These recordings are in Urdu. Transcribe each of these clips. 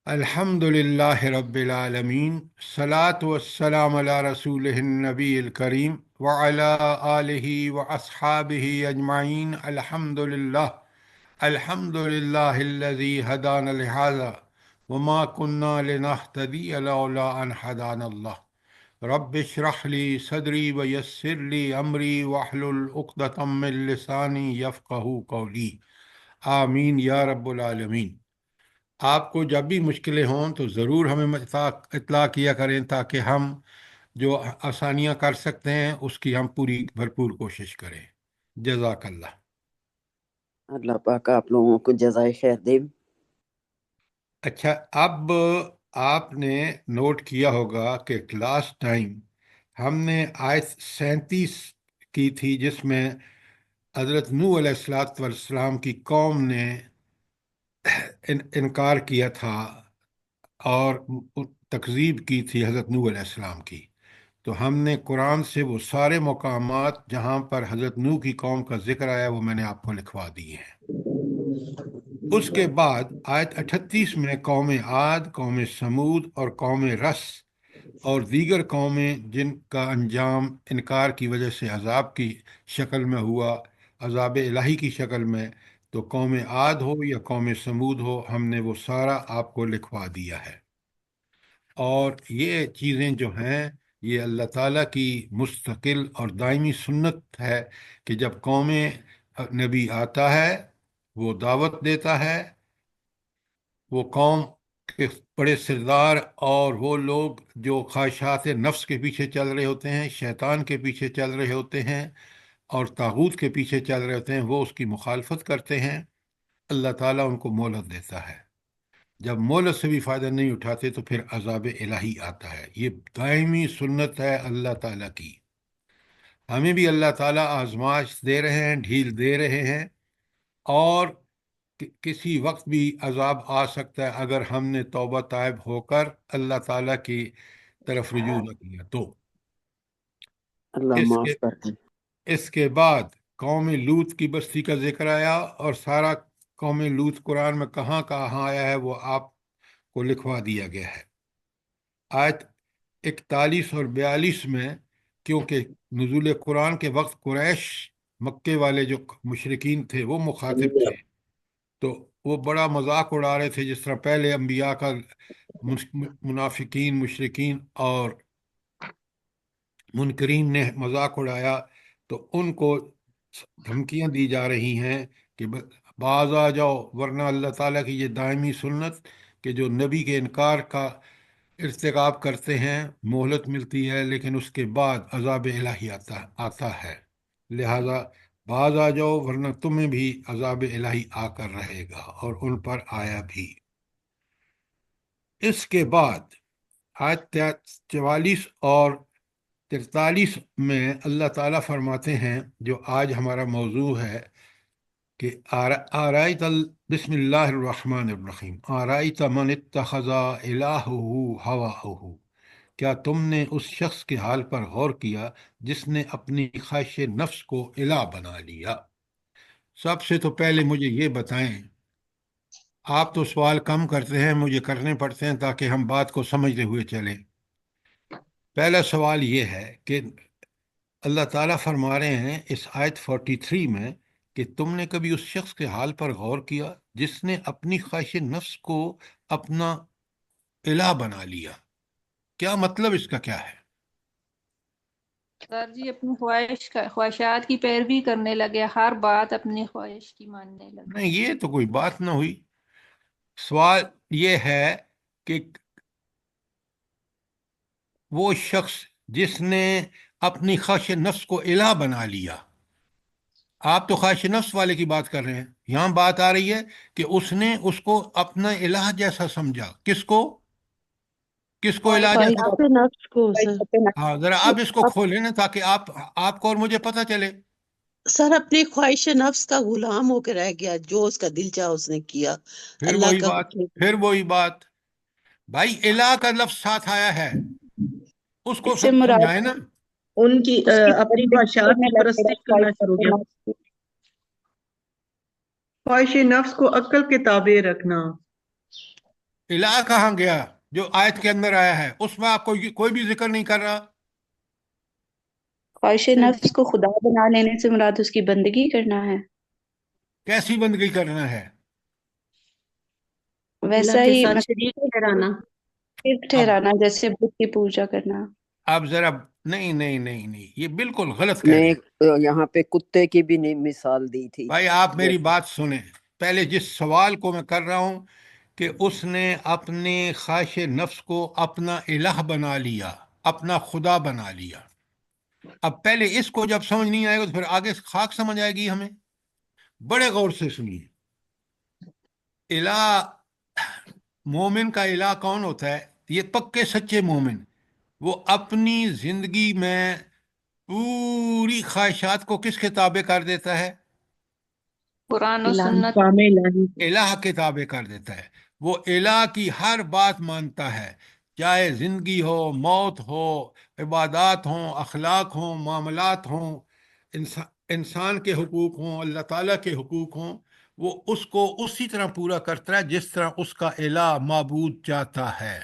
الحمدللہ رب العالمین صلاۃ والسلام علی رسول النبی الکریم وعلی آلہ واصحابہ اجمعین الحمدللہ الذی ہدانا لہذا وما كنا لنہتدی لولا ان ہدانا اللہ رب اشرح لی صدری ویسر لی امری واحلل عقدۃ من لسانی یفقہوا قولی آمین یا رب العالمین۔ آپ کو جب بھی مشکلیں ہوں تو ضرور ہمیں اطلاع کیا کریں تاکہ ہم جو آسانیاں کر سکتے ہیں اس کی ہم پوری بھرپور کوشش کریں۔ جزاک اللہ۔ اللہ پاک آپ لوگوں کو جزائے خیر دے۔ اچھا، اب آپ نے نوٹ کیا ہوگا کہ لاسٹ ٹائم ہم نے آیت 37 کی تھی جس میں حضرت نوح علیہ الصلوۃ والسلام کی قوم نے انکار کیا تھا اور تکذیب کی تھی حضرت نوح علیہ السلام کی۔ تو ہم نے قرآن سے وہ سارے مقامات جہاں پر حضرت نوح کی قوم کا ذکر آیا وہ میں نے آپ کو لکھوا دیے ہیں۔ اس کے بعد آیت 38 میں قوم عاد، قوم سمود اور قوم رس اور دیگر قومیں جن کا انجام انکار کی وجہ سے عذاب کی شکل میں ہوا، عذاب الہی کی شکل میں، تو قوم عاد ہو یا قوم سمود ہو، ہم نے وہ سارا آپ کو لکھوا دیا ہے۔ اور یہ چیزیں جو ہیں یہ اللہ تعالیٰ کی مستقل اور دائمی سنت ہے کہ جب قوم نبی آتا ہے وہ دعوت دیتا ہے، وہ قوم کے بڑے سردار اور وہ لوگ جو خواہشات نفس کے پیچھے چل رہے ہوتے ہیں، شیطان کے پیچھے چل رہے ہوتے ہیں اور طاغوت کے پیچھے چل رہے ہوتے ہیں، وہ اس کی مخالفت کرتے ہیں۔ اللہ تعالیٰ ان کو مہلت دیتا ہے، جب مہلت سے بھی فائدہ نہیں اٹھاتے تو پھر عذاب الہی آتا ہے۔ یہ دائمی سنت ہے اللہ تعالیٰ کی۔ ہمیں بھی اللہ تعالیٰ آزمائش دے رہے ہیں، ڈھیل دے رہے ہیں، اور کسی وقت بھی عذاب آ سکتا ہے اگر ہم نے توبہ طائب ہو کر اللہ تعالیٰ کی طرف رجوع نہ کیا تو۔ اللہ اس کے معاف کر دے۔ اس کے بعد قوم لوط کی بستی کا ذکر آیا، اور سارا قوم لوط قرآن میں کہاں کہاں آیا ہے وہ آپ کو لکھوا دیا گیا ہے۔ آیت 41 اور 42 میں کیونکہ نزول قرآن کے وقت قریش، مکے والے جو مشرکین تھے وہ مخاطب تھے، تو وہ بڑا مذاق اڑا رہے تھے، جس طرح پہلے انبیاء کا منافقین، مشرکین اور منکرین نے مذاق اڑایا، تو ان کو دھمکیاں دی جا رہی ہیں کہ باز آ جاؤ، ورنہ اللہ تعالیٰ کی یہ دائمی سنت کہ جو نبی کے انکار کا ارتکاب کرتے ہیں مہلت ملتی ہے، لیکن اس کے بعد عذاب الہی آتا ہے، لہذا باز آ جاؤ ورنہ تمہیں بھی عذاب الہی آ کر رہے گا، اور ان پر آیا بھی۔ اس کے بعد آیت 44 اور 43 میں اللہ تعالیٰ فرماتے ہیں، جو آج ہمارا موضوع ہے، کہ آرائیت بسم اللہ الرحمن الرحیم آرائیت من اتخذ الہہ ہواہ، کیا تم نے اس شخص کے حال پر غور کیا جس نے اپنی خواہش نفس کو الہ بنا لیا؟ سب سے تو پہلے مجھے یہ بتائیں، آپ تو سوال کم کرتے ہیں، مجھے کرنے پڑتے ہیں تاکہ ہم بات کو سمجھتے ہوئے چلیں۔ پہلا سوال یہ ہے کہ اللہ تعالیٰ فرما رہے ہیں اس آیت 43 میں کہ تم نے کبھی اس شخص کے حال پر غور کیا جس نے اپنی خواہش نفس کو اپنا الہ بنا لیا؟ کیا مطلب اس کا کیا ہے؟ سر جی اپنی خواہشات کی پیروی کرنے لگے، ہر بات اپنی خواہش کی ماننے لگے۔ نہیں، یہ تو کوئی بات نہ ہوئی۔ سوال یہ ہے کہ وہ شخص جس نے اپنی خواہش نفس کو الہ بنا لیا، آپ تو خواہش نفس والے کی بات کر رہے ہیں، یہاں بات آ رہی ہے کہ اس نے اس کو اپنا الہ جیسا سمجھا۔ کس کو الہ جیسا؟ خواہشات نفس کو سر۔ ہاں، ذرا آپ اس کو کھولیں نا تاکہ آپ کو اور مجھے پتہ چلے۔ سر اپنی خواہش نفس کا غلام ہو کے رہ گیا، جو اس کا دل چاہا اس نے کیا۔ پھر اللہ وہی کا بات بھائی، الہ کا لفظ ساتھ آیا ہے، اس کو اس سے مراد سمجھائے نا۔ ان کی اس کی اپنی خواہشات کی پرستش کرنا شروع کیا، خواہش نفس کو عقل کے تابع رکھنا۔ الہ کہاں گیا جو آیت کے اندر آیا ہے؟ اس میں آپ کوئی بھی ذکر نہیں کر رہا۔ خواہش سر نفس کو خدا بنا لینے سے مراد اس کی بندگی کرنا ہے، کیسی بندگی کرنا ہے؟ ویسا اللہ کے ہی ساتھ مطلب شریک ٹھہرانا۔ شرک اب ٹھہرانا، جیسے بت کی پوجا کرنا۔ اب ذرا، نہیں نہیں نہیں نہیں، یہ بالکل غلط کہہ نے رہے ہیں یہاں پہ کتے کی بھی مثال دی تھی، بھائی۔ آپ میری جیسے بات سنیں، پہلے جس سوال کو میں کر رہا ہوں کہ اس نے اپنے خواہش نفس کو اپنا الہ بنا لیا، اپنا خدا بنا لیا۔ اب پہلے اس کو جب سمجھ نہیں آئے گا تو پھر آگے خاک سمجھ آئے گی ہمیں۔ بڑے غور سے سنیے، الہ، مومن کا الہ کون ہوتا ہے؟ یہ پکے سچے مومن، وہ اپنی زندگی میں پوری خواہشات کو کس کے تابع کر دیتا ہے؟ قرآن و الہی سنت۔ کام الہی۔ الہ کے تابع کر دیتا ہے۔ وہ الہ کی ہر بات مانتا ہے، چاہے زندگی ہو، موت ہو، عبادات ہوں، اخلاق ہوں، معاملات ہوں، انسان کے حقوق ہوں، اللہ تعالیٰ کے حقوق ہوں، وہ اس کو اسی طرح پورا کرتا ہے جس طرح اس کا الہ معبود چاہتا ہے۔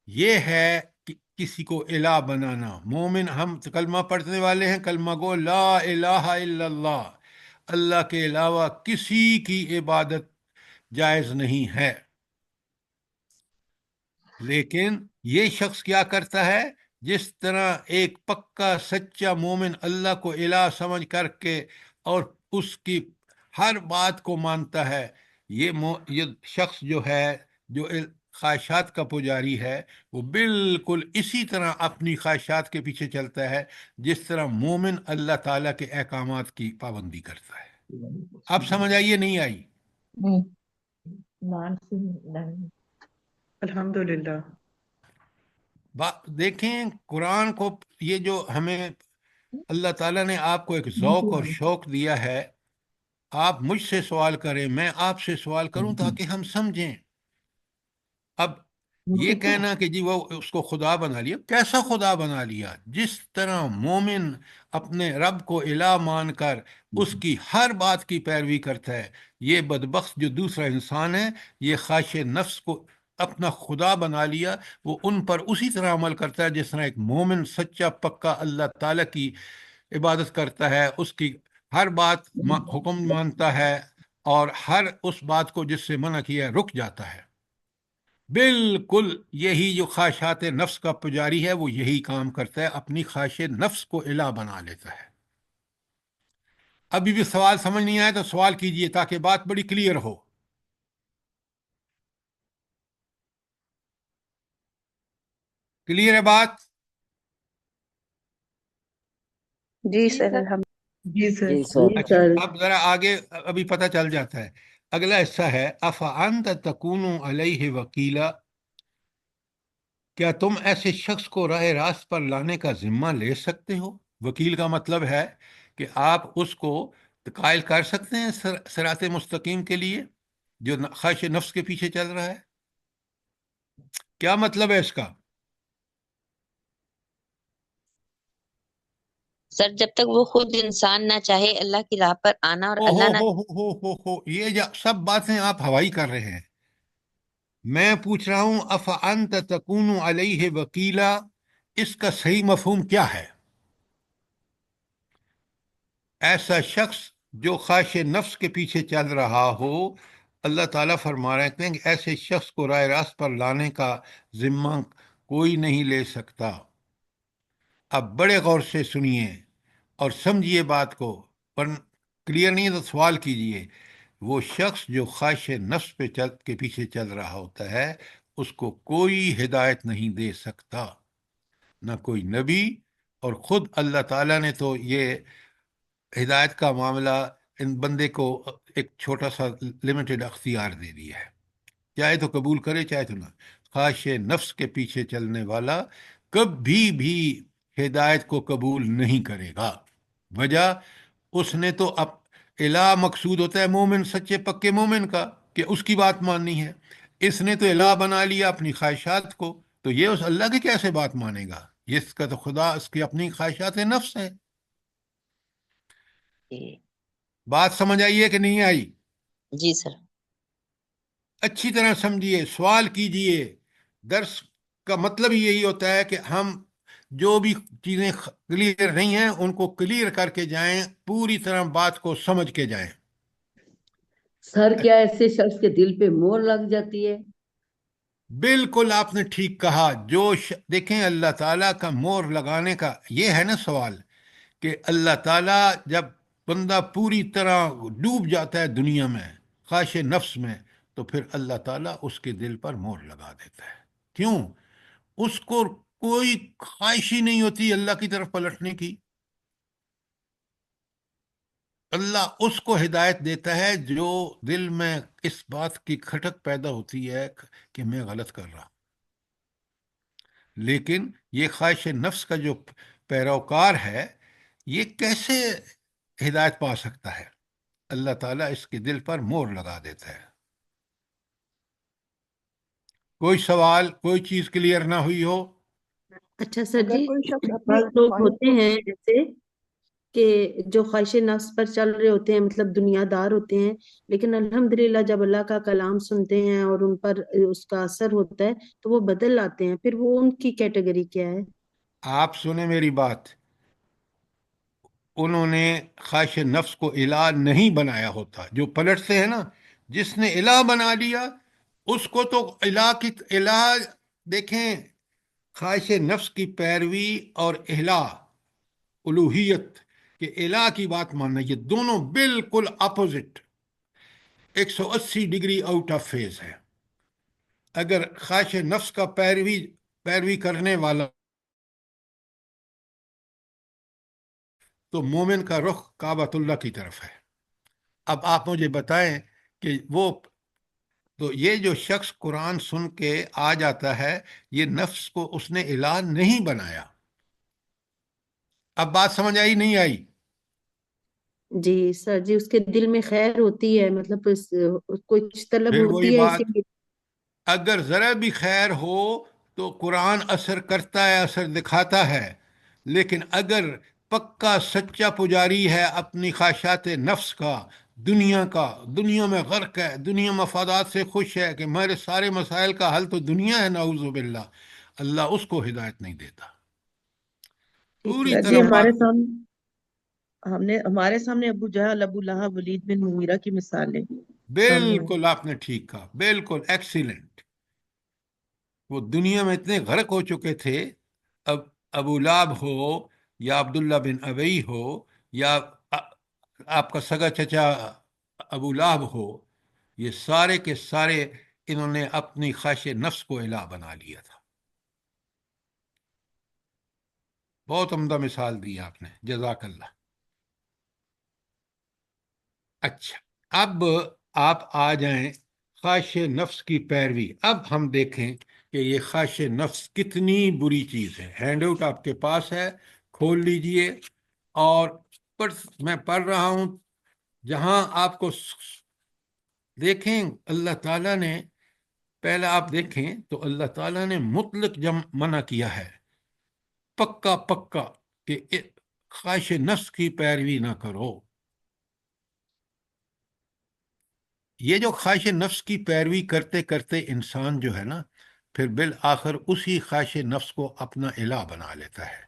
یہ ہے کہ کسی کو الہ بنانا۔ مومن، ہم کلمہ پڑھنے والے ہیں، کلمہ گو لا الہ الا اللہ، اللہ کے علاوہ کسی کی عبادت جائز نہیں ہے۔ لیکن یہ شخص کیا کرتا ہے؟ جس طرح ایک پکا سچا مومن اللہ کو الہ سمجھ کر کے اور اس کی ہر بات کو مانتا ہے، یہ شخص جو ہے، جو خواہشات کا پجاری ہے، وہ بالکل اسی طرح اپنی خواہشات کے پیچھے چلتا ہے جس طرح مومن اللہ تعالیٰ کے احکامات کی پابندی کرتا ہے۔ اب سمجھ آئیے نہیں آئی؟ الحمدللہ۔ دیکھیں قرآن کو، یہ جو ہمیں اللہ تعالیٰ نے آپ کو ایک ذوق اور شوق دیا ہے، آپ مجھ سے سوال کریں، میں آپ سے سوال کروں تاکہ ہم سمجھیں۔ اب یہ کہنا کہ جی وہ اس کو خدا بنا لیا، کیسا خدا بنا لیا؟ جس طرح مومن اپنے رب کو الہ مان کر اس کی ہر بات کی پیروی کرتا ہے، یہ بدبخت جو دوسرا انسان ہے، یہ خواہش نفس کو اپنا خدا بنا لیا، وہ ان پر اسی طرح عمل کرتا ہے جس طرح ایک مومن سچا پکا اللہ تعالیٰ کی عبادت کرتا ہے، اس کی ہر بات حکم مانتا ہے، اور ہر اس بات کو جس سے منع کیا ہے رک جاتا ہے۔ بالکل یہی جو خواہشات نفس کا پجاری ہے وہ یہی کام کرتا ہے، اپنی خواہش نفس کو الہ بنا لیتا ہے۔ ابھی بھی سوال سمجھ نہیں آیا تو سوال کیجئے تاکہ بات بڑی کلیئر ہو۔ کلیئر ہے بات؟ جی جی سر، سر۔ الحمد جی سر۔ جی سر جی اچھا، سر۔ اب ذرا آگے ابھی پتہ چل جاتا ہے۔ اگلا حصہ ہے افانت تکون علیہ وکیلا، کیا تم ایسے شخص کو راہ راست پر لانے کا ذمہ لے سکتے ہو؟ وکیل کا مطلب ہے کہ آپ اس کو قائل کر سکتے ہیں صراط مستقیم کے لیے جو خواہش نفس کے پیچھے چل رہا ہے۔ کیا مطلب ہے اس کا؟ سر جب تک وہ خود انسان نہ چاہے اللہ کی راہ پر آنا اور او اللہ نہ ہو، یہ سب باتیں آپ ہوائی کر رہے ہیں۔ میں پوچھ رہا ہوں افانت تکون علیہ وکیلا، اس کا صحیح مفہوم کیا ہے؟ ایسا شخص جو خواہش نفس کے پیچھے چل رہا ہو، اللہ تعالیٰ فرما رہے ہیں کہ ایسے شخص کو راہ راست پر لانے کا ذمہ کوئی نہیں لے سکتا۔ اب بڑے غور سے سنیے اور سمجھیے بات کو، پر کلیئر نہیں ہے تو سوال کیجئے۔ وہ شخص جو خواہش نفس کے پیچھے چل رہا ہوتا ہے، اس کو کوئی ہدایت نہیں دے سکتا، نہ کوئی نبی، اور خود اللہ تعالیٰ نے تو یہ ہدایت کا معاملہ ان بندے کو ایک چھوٹا سا لمیٹڈ اختیار دے دیا ہے، چاہے تو قبول کرے چاہے تو نہ۔ خواہش نفس کے پیچھے چلنے والا کبھی بھی ہدایت کو قبول نہیں کرے گا۔ وجہ، اس نے تو اب الہ مقصود ہوتا ہے مومن، سچے پکے مومن کا، کہ اس کی بات ماننی ہے، اس نے تو الہ بنا لیا اپنی خواہشات کو، تو یہ اس اللہ کی کیسے بات مانے گا؟ اس کا تو خدا اس کی اپنی خواہشات نفس ہے۔ بات سمجھ آئی ہے کہ نہیں آئی؟ جی سر۔ اچھی طرح سمجھیے، سوال کیجئے. درس کا مطلب ہی یہی ہوتا ہے کہ ہم جو بھی چیزیں کلیئر نہیں ہیں ان کو کلیئر کر کے جائیں، پوری طرح بات کو سمجھ کے جائیں. سر کیا ایسے شخص کے دل پہ مور لگ جاتی ہے؟ بالکل آپ نے ٹھیک کہا. دیکھیں اللہ تعالیٰ کا مور لگانے کا یہ ہے نا سوال، کہ اللہ تعالیٰ جب بندہ پوری طرح ڈوب جاتا ہے دنیا میں، خواہش نفس میں، تو پھر اللہ تعالیٰ اس کے دل پر مور لگا دیتا ہے. کیوں؟ اس کو کوئی خواہش ہی نہیں ہوتی اللہ کی طرف پلٹنے کی. اللہ اس کو ہدایت دیتا ہے جو دل میں اس بات کی کھٹک پیدا ہوتی ہے کہ میں غلط کر رہا ہوں. لیکن یہ خواہش نفس کا جو پیروکار ہے، یہ کیسے ہدایت پا سکتا ہے؟ اللہ تعالیٰ اس کے دل پر مور لگا دیتا ہے. کوئی سوال، کوئی چیز کلیئر نہ ہوئی ہو؟ اچھا سر اگر جی، کوئی شخص اپنی بعض لوگ خواہش ہوتے کو ہیں جیسے کہ جو خواہش نفس پر چل رہے ہوتے ہیں، مطلب دنیا دار ہوتے ہیں، لیکن الحمدللہ جب اللہ کا کلام سنتے ہیں اور ان پر اس کا اثر ہوتا ہے تو وہ بدل آتے ہیں. پھر وہ ان کی کیٹیگری کیا ہے؟ آپ سنیں میری بات. انہوں نے خواہش نفس کو الہ نہیں بنایا ہوتا. جو پلٹتے ہیں نا، جس نے الہ بنا لیا اس کو تو الہ دیکھیں، خواہش نفس کی پیروی اور الہ، الوہیت کہ الہ کی بات ماننا، یہ دونوں بالکل opposite, 180 degree out of phase ہے. اگر خواہش نفس کا پیروی کرنے والا تو مومن کا رخ کعبۃ اللہ کی طرف ہے. اب آپ مجھے بتائیں کہ تو یہ جو شخص قرآن سن کے آ جاتا ہے، یہ نفس کو اس نے الہ نہیں بنایا. اب بات سمجھ آئی نہیں آئی؟ جی سر جی، اس کے دل میں خیر ہوتی ہے، مطلب کچھ طلب پھر وہی ہوتی ہے اسی بات، لیے. اگر ذرا بھی خیر ہو تو قرآن اثر کرتا ہے، اثر دکھاتا ہے. لیکن اگر پکا سچا پجاری ہے اپنی خواہشات نفس کا، دنیا میں غرق ہے، دنیا مفادات سے خوش ہے کہ میرے سارے مسائل کا حل تو دنیا ہے، نعوذ باللہ، اللہ اس کو ہدایت نہیں دیتا. ٹھیک ہے پوری سر سر. جی طرح بات. ہمارے سامنے ابو جہل، ابو لہب، ولید بن مغیرہ کی مثالیں سامنے آئی. بالکل آپ نے ٹھیک کہا، بالکل ایکسیلنٹ. وہ دنیا میں اتنے غرق ہو چکے تھے. اب ابو لہب ہو یا عبداللہ بن ابی ہو یا آپ کا سگا چچا ابو لہب ہو، یہ سارے کے سارے انہوں نے اپنی خواہش نفس کو الہ بنا لیا تھا. بہت عمدہ مثال دی آپ نے، جزاک اللہ. اچھا، اب آپ آ جائیں خواہش نفس کی پیروی. اب ہم دیکھیں کہ یہ خواہش نفس کتنی بری چیز ہے. ہینڈ آؤٹ آپ کے پاس ہے، کھول لیجئے. اور میں پڑھ رہا ہوں، جہاں آپ کو دیکھیں اللہ تعالیٰ نے، پہلے آپ دیکھیں تو اللہ تعالیٰ نے مطلق منع کیا ہے، پکا کہ خواہش نفس کی پیروی نہ کرو. یہ جو خواہش نفس کی پیروی کرتے کرتے انسان جو ہے نا، پھر بالآخر اسی خواہش نفس کو اپنا الہ بنا لیتا ہے.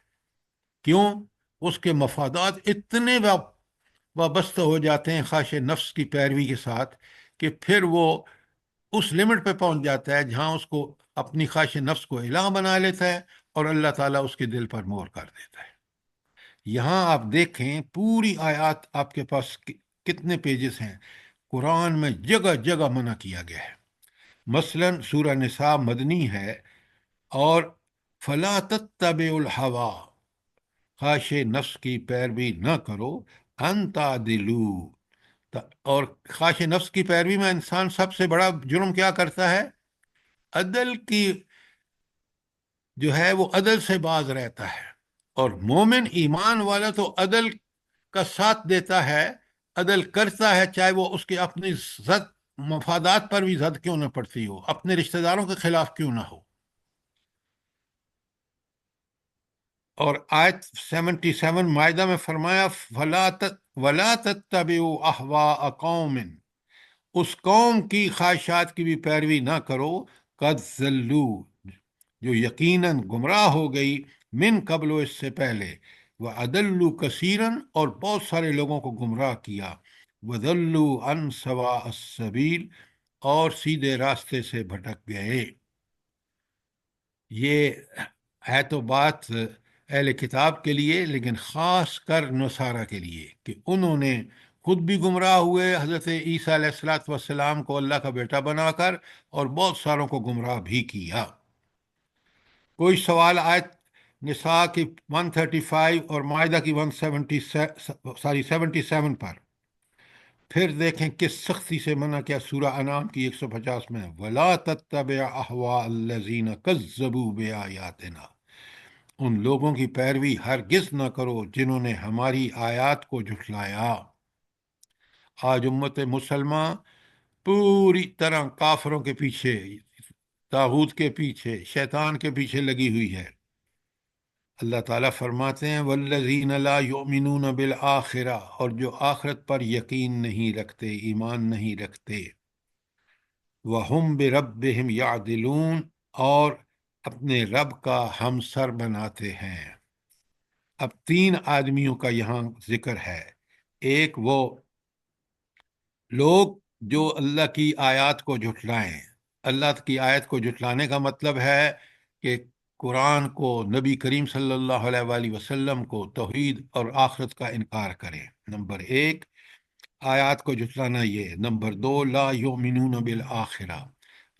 کیوں؟ اس کے مفادات اتنے وابستہ ہو جاتے ہیں خواہش نفس کی پیروی کے ساتھ کہ پھر وہ اس لمٹ پہ پہنچ جاتا ہے جہاں اس کو اپنی خواہش نفس کو الہ بنا لیتا ہے اور اللہ تعالیٰ اس کے دل پر مہر کر دیتا ہے. یہاں آپ دیکھیں پوری آیات آپ کے پاس کتنے پیجز ہیں. قرآن میں جگہ جگہ منع کیا گیا ہے. مثلا سورہ نساء مدنی ہے، اور فلا تتبعوا الہوی، خواہش نفس کی پیروی نہ کرو، ان تعدلوا. اور خواہش نفس کی پیروی میں انسان سب سے بڑا جرم کیا کرتا ہے؟ عدل کی جو ہے وہ عدل سے باز رہتا ہے. اور مومن ایمان والا تو عدل کا ساتھ دیتا ہے، عدل کرتا ہے، چاہے وہ اس کے اپنی مفادات پر بھی زد کیوں نہ پڑتی ہو، اپنے رشتہ داروں کے خلاف کیوں نہ ہو. اور آیت 77 مائدہ میں فرمایا وَلَا تَتَّبِعُوا أَهْوَاءَ قَوْمٍ، اس قوم کی خواہشات کی بھی پیروی نہ کرو، قد ذلو، جو یقیناً گمراہ ہو گئی، من قبل، اس سے پہلے، وَأَضَلُّوا كَثِيرًا، اور بہت سارے لوگوں کو گمراہ کیا، وَضَلُّوا عَنْ سَوَاءِ السَّبِيلِ، اور سیدھے راستے سے بھٹک گئے۔ یہ ہے تو بات اہل کتاب کے لیے، لیکن خاص کر نصارہ کے لیے، کہ انہوں نے خود بھی گمراہ ہوئے حضرت عیسیٰ علیہ الصلوۃ والسلام کو اللہ کا بیٹا بنا کر، اور بہت ساروں کو گمراہ بھی کیا۔ کوئی سوال آیت نساء کی 135 اور مائدہ کی 77 پر؟ پھر دیکھیں کس سختی سے منع کیا سورہ انعام کی 150 میں، وَلَا تَتَّبِعْ أَهْوَاءَ الَّذِينَ كَذَّبُوا بِآيَاتِنَا، ان لوگوں کی پیروی ہرگز نہ کرو جنہوں نے ہماری آیات کو جھٹلایا۔ آج امت مسلمہ پوری طرح کافروں کے پیچھے، طاغوت کے پیچھے، شیطان کے پیچھے لگی ہوئی ہے۔ اللہ تعالیٰ فرماتے ہیں والذین لا یؤمنون بالآخرہ، اور جو آخرت پر یقین نہیں رکھتے، ایمان نہیں رکھتے، وہم بربہم یعدلون، اور اپنے رب کا ہمسر بناتے ہیں۔ اب 3 آدمیوں کا یہاں ذکر ہے۔ ایک وہ لوگ جو اللہ کی آیات کو جھٹلائیں۔ اللہ کی آیت کو جھٹلانے کا مطلب ہے کہ قرآن کو، نبی کریم صلی اللہ علیہ وآلہ وسلم کو، توحید اور آخرت کا انکار کریں۔ نمبر 1 آیات کو جھٹلانا یہ۔ نمبر 2 لا یؤمنون بالآخرہ،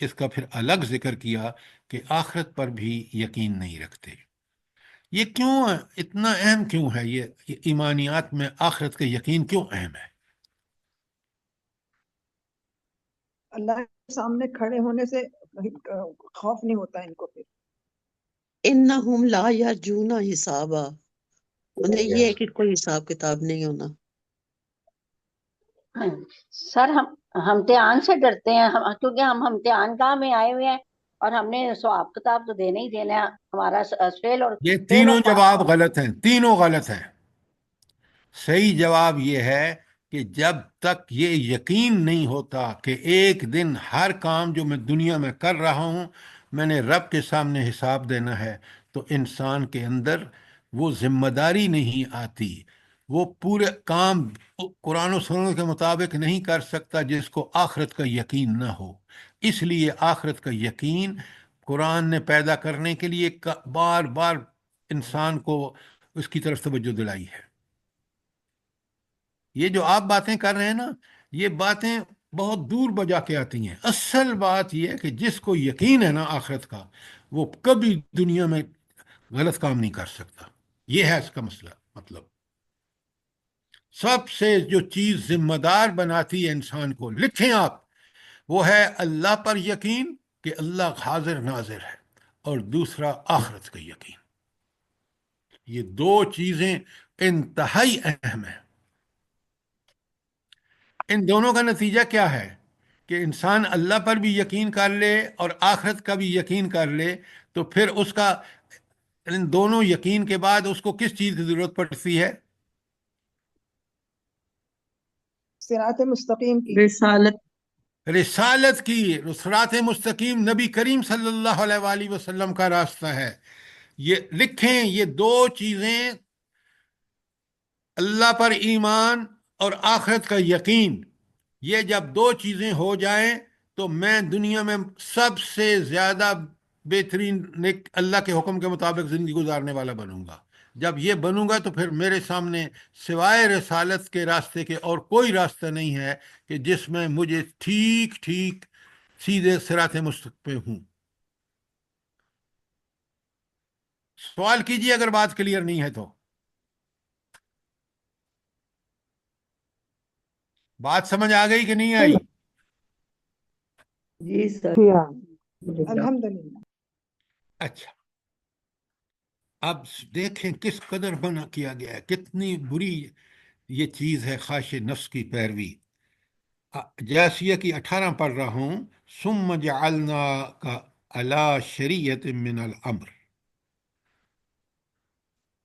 اس کا پھر الگ ذکر کیا کہ آخرت پر بھی یقین نہیں رکھتے۔ یہ کیوں اتنا اہم کیوں ہے؟ یہ ایمانیات میں آخرت کا یقین کیوں اہم ہے؟ اللہ کے سامنے کھڑے ہونے سے خوف نہیں ہوتا ان کو۔ پھر انہم لا یرجون حسابا، انہیں یہ ہے کہ کوئی حساب کتاب نہیں ہونا۔ سر ہم امتحان سے ڈرتے ہیں، کیونکہ ہم امتحان گاہ میں آئے ہوئے ہیں اور ہم نے حساب کتاب تو دینا ہی دینا ہے، ہمارا فیل اور یہ فیل تینوں اور پاس جواب ہونا۔ غلط ہیں، تینوں غلط ہیں۔ صحیح جواب یہ ہے کہ جب تک یہ یقین نہیں ہوتا کہ ایک دن ہر کام جو میں دنیا میں کر رہا ہوں میں نے رب کے سامنے حساب دینا ہے، تو انسان کے اندر وہ ذمہ داری نہیں آتی، وہ پورے کام قرآن و سنت کے مطابق نہیں کر سکتا جس کو آخرت کا یقین نہ ہو۔ اس لیے آخرت کا یقین قرآن نے پیدا کرنے کے لیے بار بار انسان کو اس کی طرف توجہ دلائی ہے۔ یہ جو آپ باتیں کر رہے ہیں نا، یہ باتیں بہت دور بجا کے آتی ہیں۔ اصل بات یہ ہے کہ جس کو یقین ہے نا آخرت کا، وہ کبھی دنیا میں غلط کام نہیں کر سکتا۔ یہ ہے اس کا مسئلہ۔ مطلب سب سے جو چیز ذمہ دار بناتی ہے انسان کو، لکھیں آپ، وہ ہے اللہ پر یقین کہ اللہ حاضر ناظر ہے، اور دوسرا آخرت کا یقین۔ یہ 2 چیزیں انتہائی اہم ہیں۔ ان دونوں کا نتیجہ کیا ہے کہ انسان اللہ پر بھی یقین کر لے اور آخرت کا بھی یقین کر لے، تو پھر اس کا ان دونوں یقین کے بعد اس کو کس چیز کی ضرورت پڑتی ہے؟ صراط مستقیم کی، رسالت کی۔ صراط مستقیم نبی کریم صلی اللہ علیہ وآلہ وسلم کا راستہ ہے۔ یہ لکھیں، یہ 2 چیزیں، اللہ پر ایمان اور آخرت کا یقین، یہ جب 2 چیزیں ہو جائیں تو میں دنیا میں سب سے زیادہ بہترین نیک اللہ کے حکم کے مطابق زندگی گزارنے والا بنوں گا۔ جب یہ بنوں گا تو پھر میرے سامنے سوائے رسالت کے راستے کے اور کوئی راستہ نہیں ہے کہ جس میں مجھے ٹھیک ٹھیک سیدھے صراط مستقیم پہ ہوں۔ سوال کیجیے اگر بات کلیئر نہیں ہے تو۔ بات سمجھ آ گئی کہ نہیں آئی؟ جی سر۔ الحمدللہ۔ اچھا، اب دیکھیں کس قدر منع کیا گیا ہے، کتنی بری یہ چیز ہے خواہش نفس کی پیروی۔ جاسیہ کی 18 پڑھ رہا ہوں، ثم جعلناک علی شریعۃ من الامر،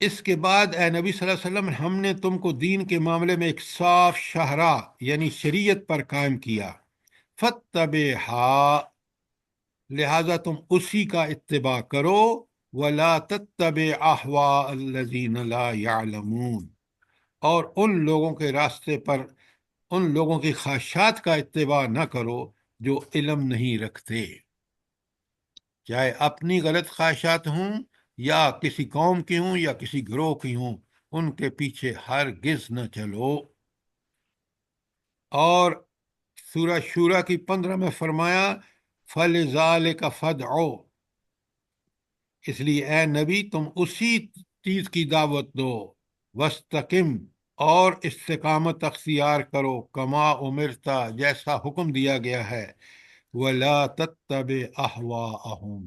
اس کے بعد اے نبی صلی اللہ علیہ وسلم ہم نے تم کو دین کے معاملے میں ایک صاف شاہراہ یعنی شریعت پر قائم کیا۔ فَاتَّبِعْهَا، لہذا تم اسی کا اتباع کرو، وَلَا تَتَّبِعْ أَهْوَاءَ الَّذِينَ لَا يَعْلَمُونَ، اور ان لوگوں کے راستے پر ان لوگوں کی خواہشات کا اتباع نہ کرو جو علم نہیں رکھتے، چاہے اپنی غلط خواہشات ہوں یا کسی قوم کی ہوں یا کسی گروہ کی ہوں، ان کے پیچھے ہرگز نہ چلو۔ اور سورہ شورا کی 15 میں فرمایا فَلِذَٰلِكَ فَادْعُ، اس لیے اے نبی تم اسی چیز کی دعوت دو، وَاسْتَقِمْ، اور استقامت اختیار کرو، کما امرتا، جیسا حکم دیا گیا ہے، وَلَا تَتَّبِعْ أَهْوَاءَهُمْ،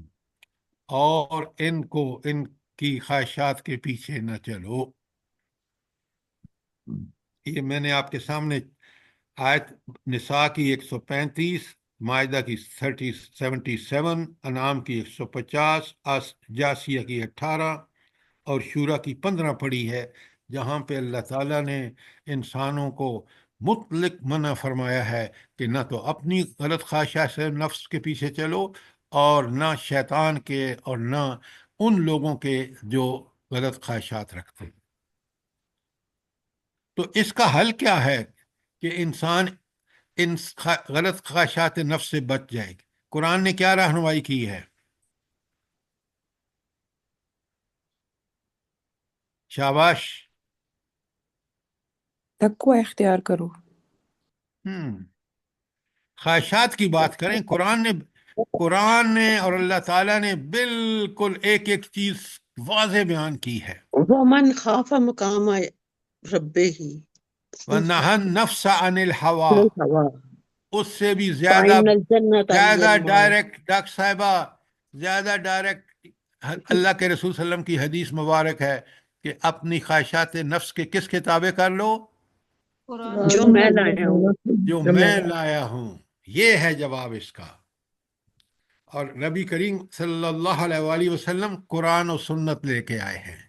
اور ان کی خواہشات کے پیچھے نہ چلو۔ یہ میں نے آپ کے سامنے آیت نساء کی 135، مائدہ کی 77، انعام کی 150، جاسیہ کی 18 اور شورا کی 15 پڑھی ہے، جہاں پہ اللہ تعالیٰ نے انسانوں کو مطلق منع فرمایا ہے کہ نہ تو اپنی غلط خواہشات سے نفس کے پیچھے چلو، اور نہ شیطان کے، اور نہ ان لوگوں کے جو غلط خواہشات رکھتے ہیں۔ تو اس کا حل کیا ہے کہ انسان ان غلط خواہشات نفس سے بچ جائے گی؟ قرآن نے کیا رہنمائی کی ہے؟ شاباش۔ تقوی اختیار کرو۔ خواہشات کی بات کریں، قرآن نے اور اللہ تعالیٰ نے بالکل ایک ایک چیز واضح بیان کی ہے۔ ومن خاف مقام ربہ وَنَهَى النَّفْسَ عَنِ الْهَوَىٰ، الہوا اس سے بھی زیادہ فإن الجنۃ ہی زیادہ المأویٰ۔ ڈائریکٹ، ڈاکٹر صاحبہ، زیادہ ڈائریکٹ اللہ کے رسول صلی اللہ علیہ وسلم کی حدیث مبارک ہے کہ اپنی خواہشات نفس کے کس کے تابع کر لو؟ قرآن جو میں لایا ہوں، جو میں لایا ہوں، یہ ہے جواب اس کا۔ اور نبی کریم صلی اللہ علیہ وآلہ وسلم قرآن و سنت لے کے آئے ہیں،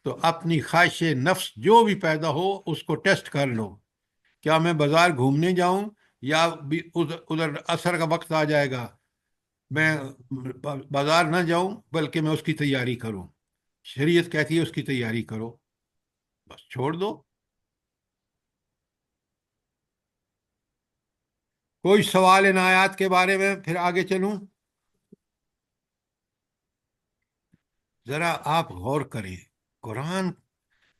تو اپنی خواہش نفس جو بھی پیدا ہو اس کو ٹیسٹ کر لو۔ کیا میں بازار گھومنے جاؤں، یا ادھر عصر کا وقت آ جائے گا، میں بازار نہ جاؤں بلکہ میں اس کی تیاری کروں؟ شریعت کہتی ہے اس کی تیاری کرو، بس چھوڑ دو۔ کوئی سوال ان آیات کے بارے میں؟ پھر آگے چلوں۔ ذرا آپ غور کریں، قرآن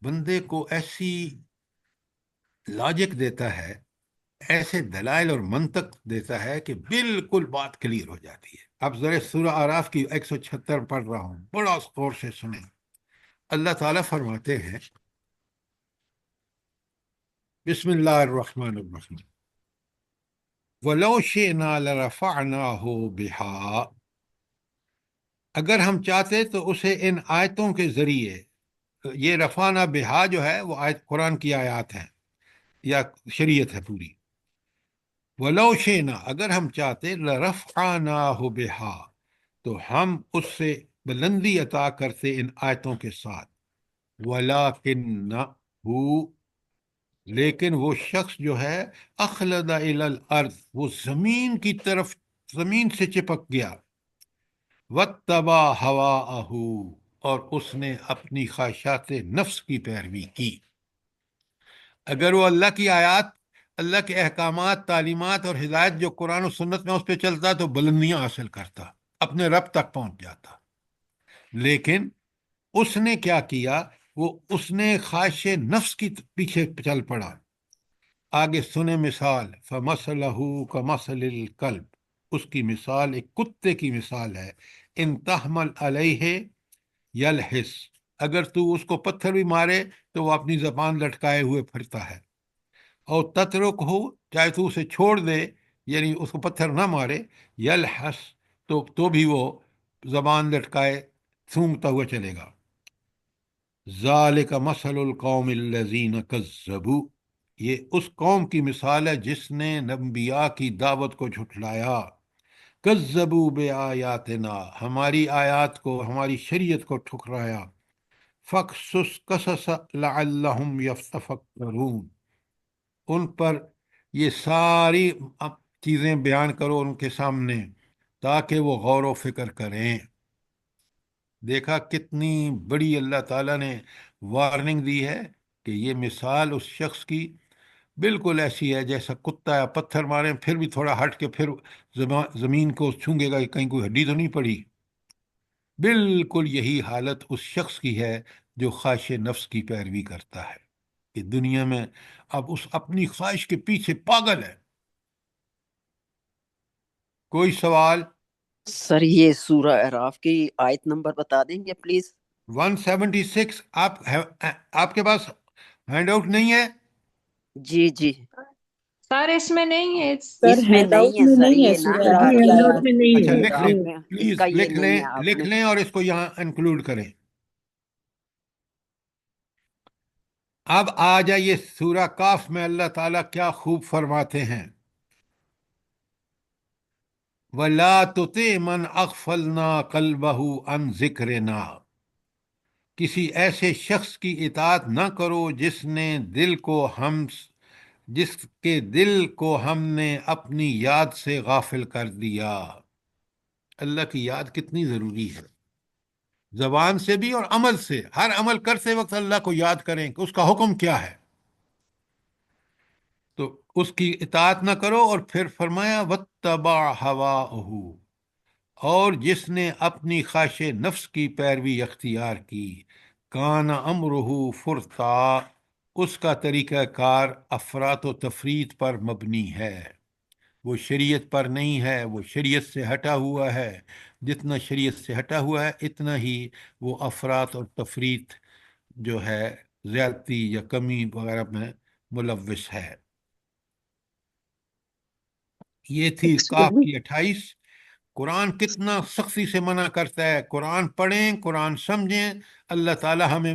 بندے کو ایسی لاجک دیتا ہے، ایسے دلائل اور منطق دیتا ہے کہ بالکل بات کلیئر ہو جاتی ہے۔ اب ذرا سورہ اعراف کی 176 پڑھ رہا ہوں، بڑا غور سے سنیں۔ اللہ تعالیٰ فرماتے ہیں، بسم اللہ الرحمن الرحیم، وَلَوْ شِئْنَا لَرَفَعْنَاهُ بِهَا، اگر ہم چاہتے تو اسے ان آیتوں کے ذریعے، یہ رفعنا بہا جو ہے وہ آیت قرآن کی آیات ہیں یا شریعت ہے پوری۔ وَلَوْ شِئْنَا، اگر ہم چاہتے، لَرَفْعَنَاهُ بِهَا، تو ہم اس سے بلندی عطا کرتے ان آیتوں کے ساتھ۔ وَلَكِنَّهُ، لیکن وہ شخص جو ہے، اخلد الی الارض، وہ زمین کی طرف، زمین سے چپک گیا، واتبع ہواءہ، اور اس نے اپنی خواہشات نفس کی پیروی کی۔ اگر وہ اللہ کی آیات، اللہ کے احکامات، تعلیمات اور ہدایت جو قرآن و سنت میں اس پہ چلتا تو بلندیاں حاصل کرتا، اپنے رب تک پہنچ جاتا۔ لیکن اس نے کیا کیا؟ اس نے خواہش نفس کی پیچھے چل پڑا۔ آگے سنیں مثال، فَمَثَلُهُ كَمَثَلِ الْكَلْبِ، اس کی مثال ایک کتے کی مثال ہے۔ ان تحمل علیہ یلحس، اگر تو اس کو پتھر بھی مارے تو وہ اپنی زبان لٹکائے ہوئے پھرتا ہے۔ اور تترک ہو، چاہے تو اسے چھوڑ دے، یعنی اس کو پتھر نہ مارے، یلحس، تو بھی وہ زبان لٹکائے سونگتا ہوا چلے گا۔ ذالک مثل القوم الذین کذبوا، یہ اس قوم کی مثال ہے جس نے انبیاء کی دعوت کو جھٹلایا۔ کذبوا بآیاتنا، ہماری آیات کو، ہماری شریعت کو ٹھکرایا۔ فقصص قصص لعلہم یتفکرون، ان پر یہ ساری چیزیں بیان کرو ان کے سامنے تاکہ وہ غور و فکر کریں۔ دیکھا کتنی بڑی اللہ تعالیٰ نے وارننگ دی ہے کہ یہ مثال اس شخص کی بالکل ایسی ہے جیسا کتا یا پتھر مارے پھر بھی تھوڑا ہٹ کے پھر زمین کو چھونگے گا کہ کہیں کوئی ہڈی تو نہیں پڑی۔ بالکل یہی حالت اس شخص کی ہے جو خواہش نفس کی پیروی کرتا ہے، کہ دنیا میں اب اس اپنی خواہش کے پیچھے پاگل ہے۔ کوئی سوال؟ سر یہ سورہ اعراف کی آیت نمبر بتا دیں گے پلیز؟ 176۔ آپ کے پاس ہینڈ آؤٹ نہیں ہے؟ جی جی سر اس میں نہیں ہے، سر اس میں ہینڈ آؤٹ نہیں ہے میں سر، نہیں ہے یہ نا سورہ اعراف جی کی ہینڈ آیت۔ آؤٹ میں نہیں اچھا ہے لکھ آپ لیں، نے اس پلیز کا یہ لکھ لیں، نہیں ہے، آپ لکھ نے لیں اور اس کو یہاں انکلوڈ کریں۔ اب آ جائیے سورہ کاف میں اللہ تعالیٰ کیا خوب فرماتے ہیں، وَلَا تُطِعْ مَنْ أَغْفَلْنَا قَلْبَهُ عَنْ ذِكْرِنَا، کسی ایسے شخص کی اطاعت نہ کرو جس کے دل کو ہم نے اپنی یاد سے غافل کر دیا۔ اللہ کی یاد کتنی ضروری ہے، زبان سے بھی اور عمل سے، ہر عمل کرتے وقت اللہ کو یاد کریں کہ اس کا حکم کیا ہے، تو اس کی اطاعت نہ کرو۔ اور پھر فرمایا وَاتَّبَعَ هَوَاءَهُ، اور جس نے اپنی خواہش نفس کی پیروی اختیار کی، کان امرہ فرطا، اس کا طریقہ کار افراط و تفریط پر مبنی ہے، وہ شریعت پر نہیں ہے، وہ شریعت سے ہٹا ہوا ہے۔ جتنا شریعت سے ہٹا ہوا ہے اتنا ہی وہ افراط اور تفریط جو ہے، زیادتی یا کمی وغیرہ میں ملوث ہے۔ یہ تھی ایکسکیوز کاف می، کی 28۔ قرآن کتنا سختی سے منع کرتا ہے، قرآن پڑھیں، قرآن سمجھیں، اللہ تعالی ہمیں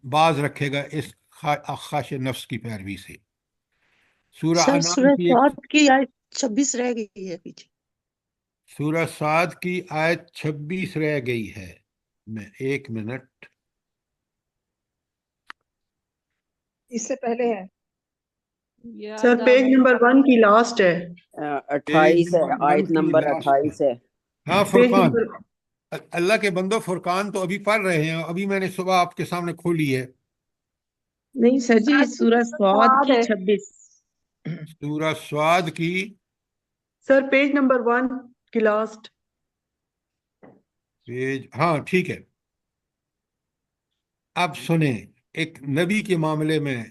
باز رکھے گا اس خواہش نفس کی پیروی سے۔ سورہ سر انعام سورہ کی سعد کی آیت 26 رہ گئی ہے پیچھے۔ سورہ سعد کی آیت 26 رہ گئی ہے، میں ایک منٹ، اس سے پہلے ہے یا سر پیج داؤد نمبر 1 کی لاسٹ ہے، پیج 28 ہے، نمبر 1 آیت کی نمبر لاسٹ ہے۔ 28 ہے۔ ہاں پیج فرقان، نمبر اللہ کے بندو فرقان تو ابھی پڑھ رہے ہیں، ابھی میں نے صبح آپ کے سامنے کھولی ہے۔ نہیں سر جی، سر سورہ سعد سواد کی ہے 26، سورہ سعد کی سر پیج نمبر 1 کی لاسٹ۔ پیج، ہاں ٹھیک ہے۔ اب سنیں، ایک نبی کے معاملے میں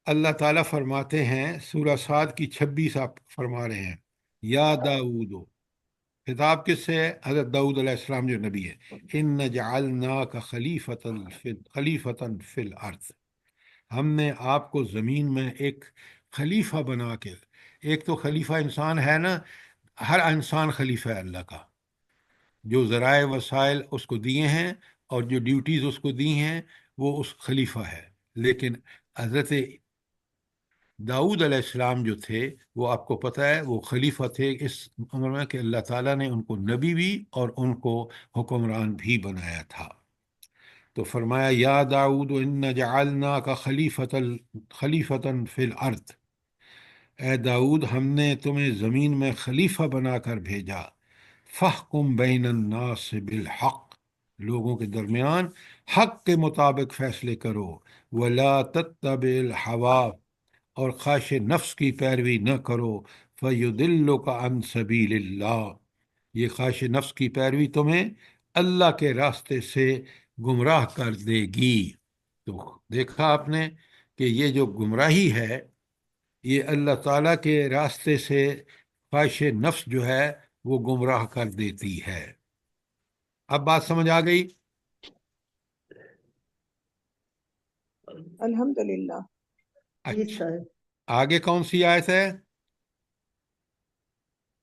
اللہ تعالیٰ فرماتے ہیں، سورہ سعد کی 26 آپ فرما رہے ہیں، یا داؤد، خطاب کس سے ہے؟ حضرت داؤد علیہ السلام جو نبی ہے، ان جعلناک خلیفۃ فی الارض، ہم نے آپ کو زمین میں ایک خلیفہ بنا کے، ایک تو خلیفہ انسان ہے نا، ہر انسان خلیفہ ہے اللہ کا، جو ذرائع وسائل اس کو دیے ہیں اور جو ڈیوٹیز اس کو دی ہیں وہ اس خلیفہ ہے۔ لیکن حضرت داؤد علیہ السلام جو تھے وہ آپ کو پتہ ہے وہ خلیفہ تھے اس عمر میں کہ اللہ تعالیٰ نے ان کو نبی بھی اور ان کو حکمران بھی بنایا تھا۔ تو فرمایا یا داؤد ان جعلناک خلیفۃ فی الارض، اے داؤد ہم نے تمہیں زمین میں خلیفہ بنا کر بھیجا، فاحکم بین الناس بالحق، لوگوں کے درمیان حق کے مطابق فیصلے کرو، ولا تتبع الہوی، اور خواہش نفس کی پیروی نہ کرو، فیضلک عن سبیل اللہ، یہ خواہش نفس کی پیروی تمہیں اللہ کے راستے سے گمراہ کر دے گی۔ تو دیکھا آپ نے کہ یہ جو گمراہی ہے یہ اللہ تعالیٰ کے راستے سے خواہش نفس جو ہے وہ گمراہ کر دیتی ہے۔ اب بات سمجھ آ گئی؟ الحمدللہ۔ جی اچھا، سر۔ آگے کون سی آیت ہے؟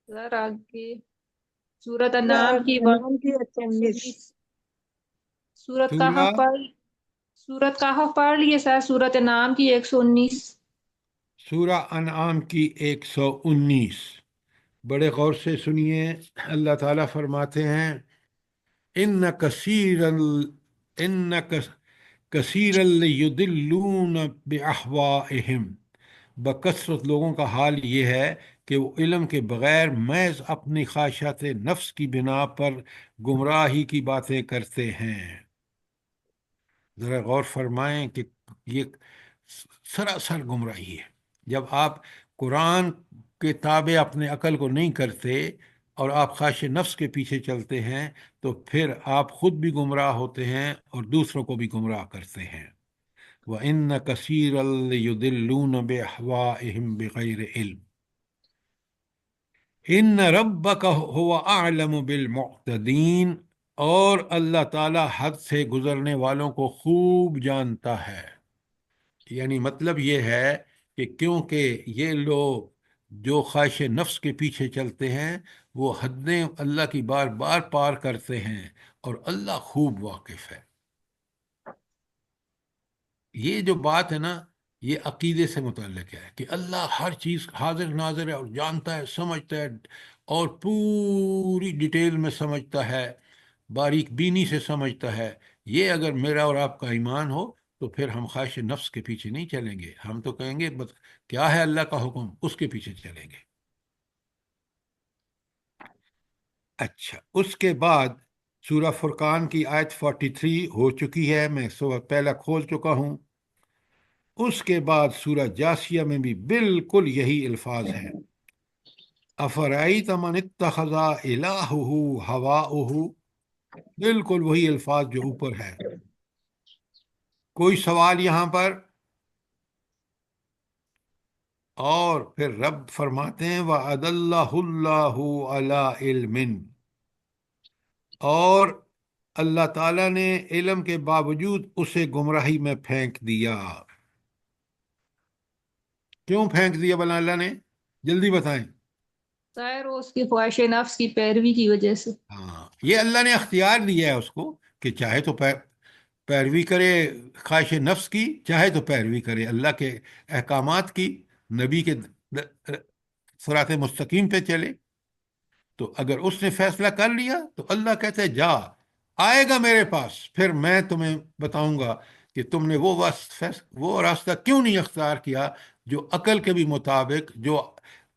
سر آگے سورۃ انعام کی انعام کی 119۔ 119، سورۃ سورہ کہف پڑھ، سورۃ کہف پڑھ لیے سر، سورۃ انعام کی 119۔ سورہ انعام کی 119، بڑے غور سے سنیے، اللہ تعالیٰ فرماتے ہیں ان کثیرا لیضلون باہوائہم، بکثرت لوگوں کا حال یہ ہے کہ کہ وہ علم کے بغیر محض اپنی خواہشات نفس کی بنا پر گمراہی کی باتیں کرتے ہیں۔ ذرا غور فرمائیں کہ یہ سراسر گمراہی ہے۔ جب آپ قرآن کے تابع اپنے عقل کو نہیں کرتے اور آپ خواہش نفس کے پیچھے چلتے ہیں تو پھر آپ خود بھی گمراہ ہوتے ہیں اور دوسروں کو بھی گمراہ کرتے ہیں۔ وَإِنَّ كَثِيرًا لَيُضِلُّونَ بِأَهْوَائِهِمْ بِغَيْرِ علم إِنَّ رَبَّكَ هُوَ أَعْلَمُ بِالْمُعْتَدِينَ، اور اللہ تعالیٰ حد سے گزرنے والوں کو خوب جانتا ہے۔ یعنی مطلب یہ ہے کہ کیونکہ یہ لوگ جو خواہش نفس کے پیچھے چلتے ہیں وہ حدیں اللہ کی بار بار پار کرتے ہیں، اور اللہ خوب واقف ہے۔ یہ جو بات ہے نا، یہ عقیدے سے متعلق ہے کہ اللہ ہر چیز حاضر ناظر ہے اور جانتا ہے، سمجھتا ہے، اور پوری ڈیٹیل میں سمجھتا ہے، باریک بینی سے سمجھتا ہے۔ یہ اگر میرا اور آپ کا ایمان ہو تو پھر ہم خواہش نفس کے پیچھے نہیں چلیں گے، ہم تو کہیں گے بس کیا ہے اللہ کا حکم، اس کے پیچھے چلیں گے۔ اچھا، اس کے بعد سورہ فرقان کی آیت 43 ہو چکی ہے، میں پہلا کھول چکا ہوں۔ اس کے بعد سورہ جاسیہ میں بھی بالکل یہی الفاظ ہیں۔ افرائیت من اتخذ الہہ ہواہ، بالکل وہی الفاظ جو اوپر ہے۔ کوئی سوال یہاں پر؟ اور پھر رب فرماتے ہیں وَأَضَلَّهُ اللَّهُ عَلَىٰ عِلْمٍ، اور اللہ تعالیٰ نے علم کے باوجود اسے گمراہی میں پھینک دیا۔ کیوں پھینک دیا بلا اللہ نے؟ جلدی بتائیں۔ ظاہر ہو اس کی خواہش نفس کی پیروی کی وجہ سے۔ ہاں، یہ اللہ نے اختیار دیا ہے اس کو کہ چاہے تو پیروی کرے خواہش نفس کی، چاہے تو پیروی کرے اللہ کے احکامات کی، نبی کے صراط مستقیم پہ چلے۔ تو اگر اس نے فیصلہ کر لیا تو اللہ کہتے جا، آئے گا میرے پاس، پھر میں تمہیں بتاؤں گا کہ تم نے وہ راستہ کیوں نہیں اختیار کیا جو عقل کے بھی مطابق، جو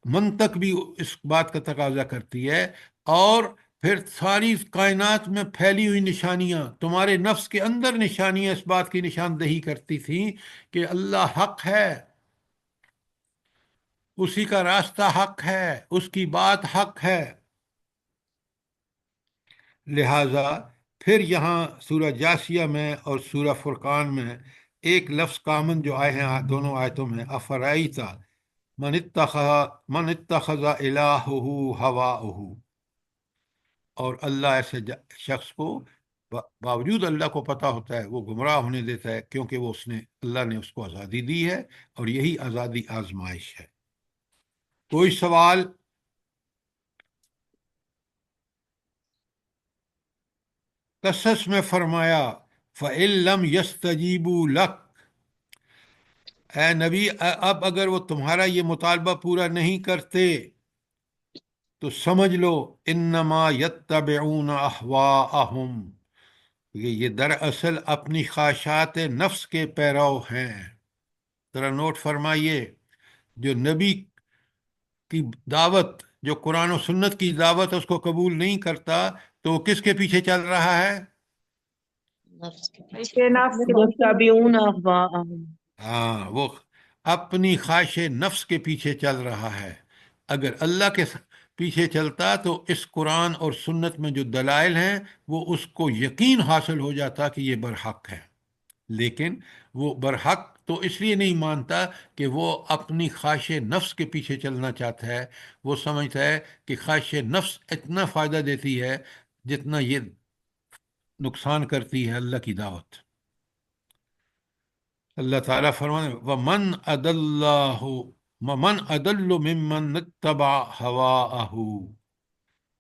منطق بھی اس بات کا تقاضا کرتی ہے، اور پھر ساری کائنات میں پھیلی ہوئی نشانیاں، تمہارے نفس کے اندر نشانیاں اس بات کی نشاندہی کرتی تھیں کہ اللہ حق ہے، اسی کا راستہ حق ہے، اس کی بات حق ہے۔ لہٰذا پھر یہاں سورہ جاسیہ میں اور سورہ فرقان میں ایک لفظ کامن جو آئے ہیں دونوں آیتوں میں، افرائیتا من اتخذ الہہ ہواہ، اور اللہ ایسے شخص کو باوجود اللہ کو پتہ ہوتا ہے وہ گمراہ ہونے دیتا ہے، کیونکہ وہ اللہ نے اس کو آزادی دی ہے، اور یہی آزادی آزمائش ہے۔ کوئی سوال؟ قصص میں فرمایا فَإِن لَّمْ يَسْتَجِيبُوا لَكَ، اے نبی اب اگر وہ تمہارا یہ مطالبہ پورا نہیں کرتے تو سمجھ لو انما یتبعون اہواءہم، یہ دراصل اپنی خواہشات نفس کے پیرو ہیں۔ ذرا نوٹ فرمائیے، جو نبی کی دعوت، جو قرآن و سنت کی دعوت اس کو قبول نہیں کرتا تو وہ کس کے پیچھے چل رہا ہے؟ نفس کے خواہش پیچھے۔ نفس کے یتبعون اہواءہم، ہاں، وہ اپنی خواہش نفس کے پیچھے چل رہا ہے۔ اگر اللہ کے پیچھے چلتا تو اس قرآن اور سنت میں جو دلائل ہیں وہ اس کو یقین حاصل ہو جاتا کہ یہ برحق ہے، لیکن وہ برحق تو اس لیے نہیں مانتا کہ وہ اپنی خواہش نفس کے پیچھے چلنا چاہتا ہے۔ وہ سمجھتا ہے کہ خواہش نفس اتنا فائدہ دیتی ہے جتنا یہ نقصان کرتی ہے اللہ کی دعوت۔ اللہ تعالیٰ فرمانے وَمَنْ أَضَلُّ مِمَّنِ اتَّبَعَ هَوَاءَهُ،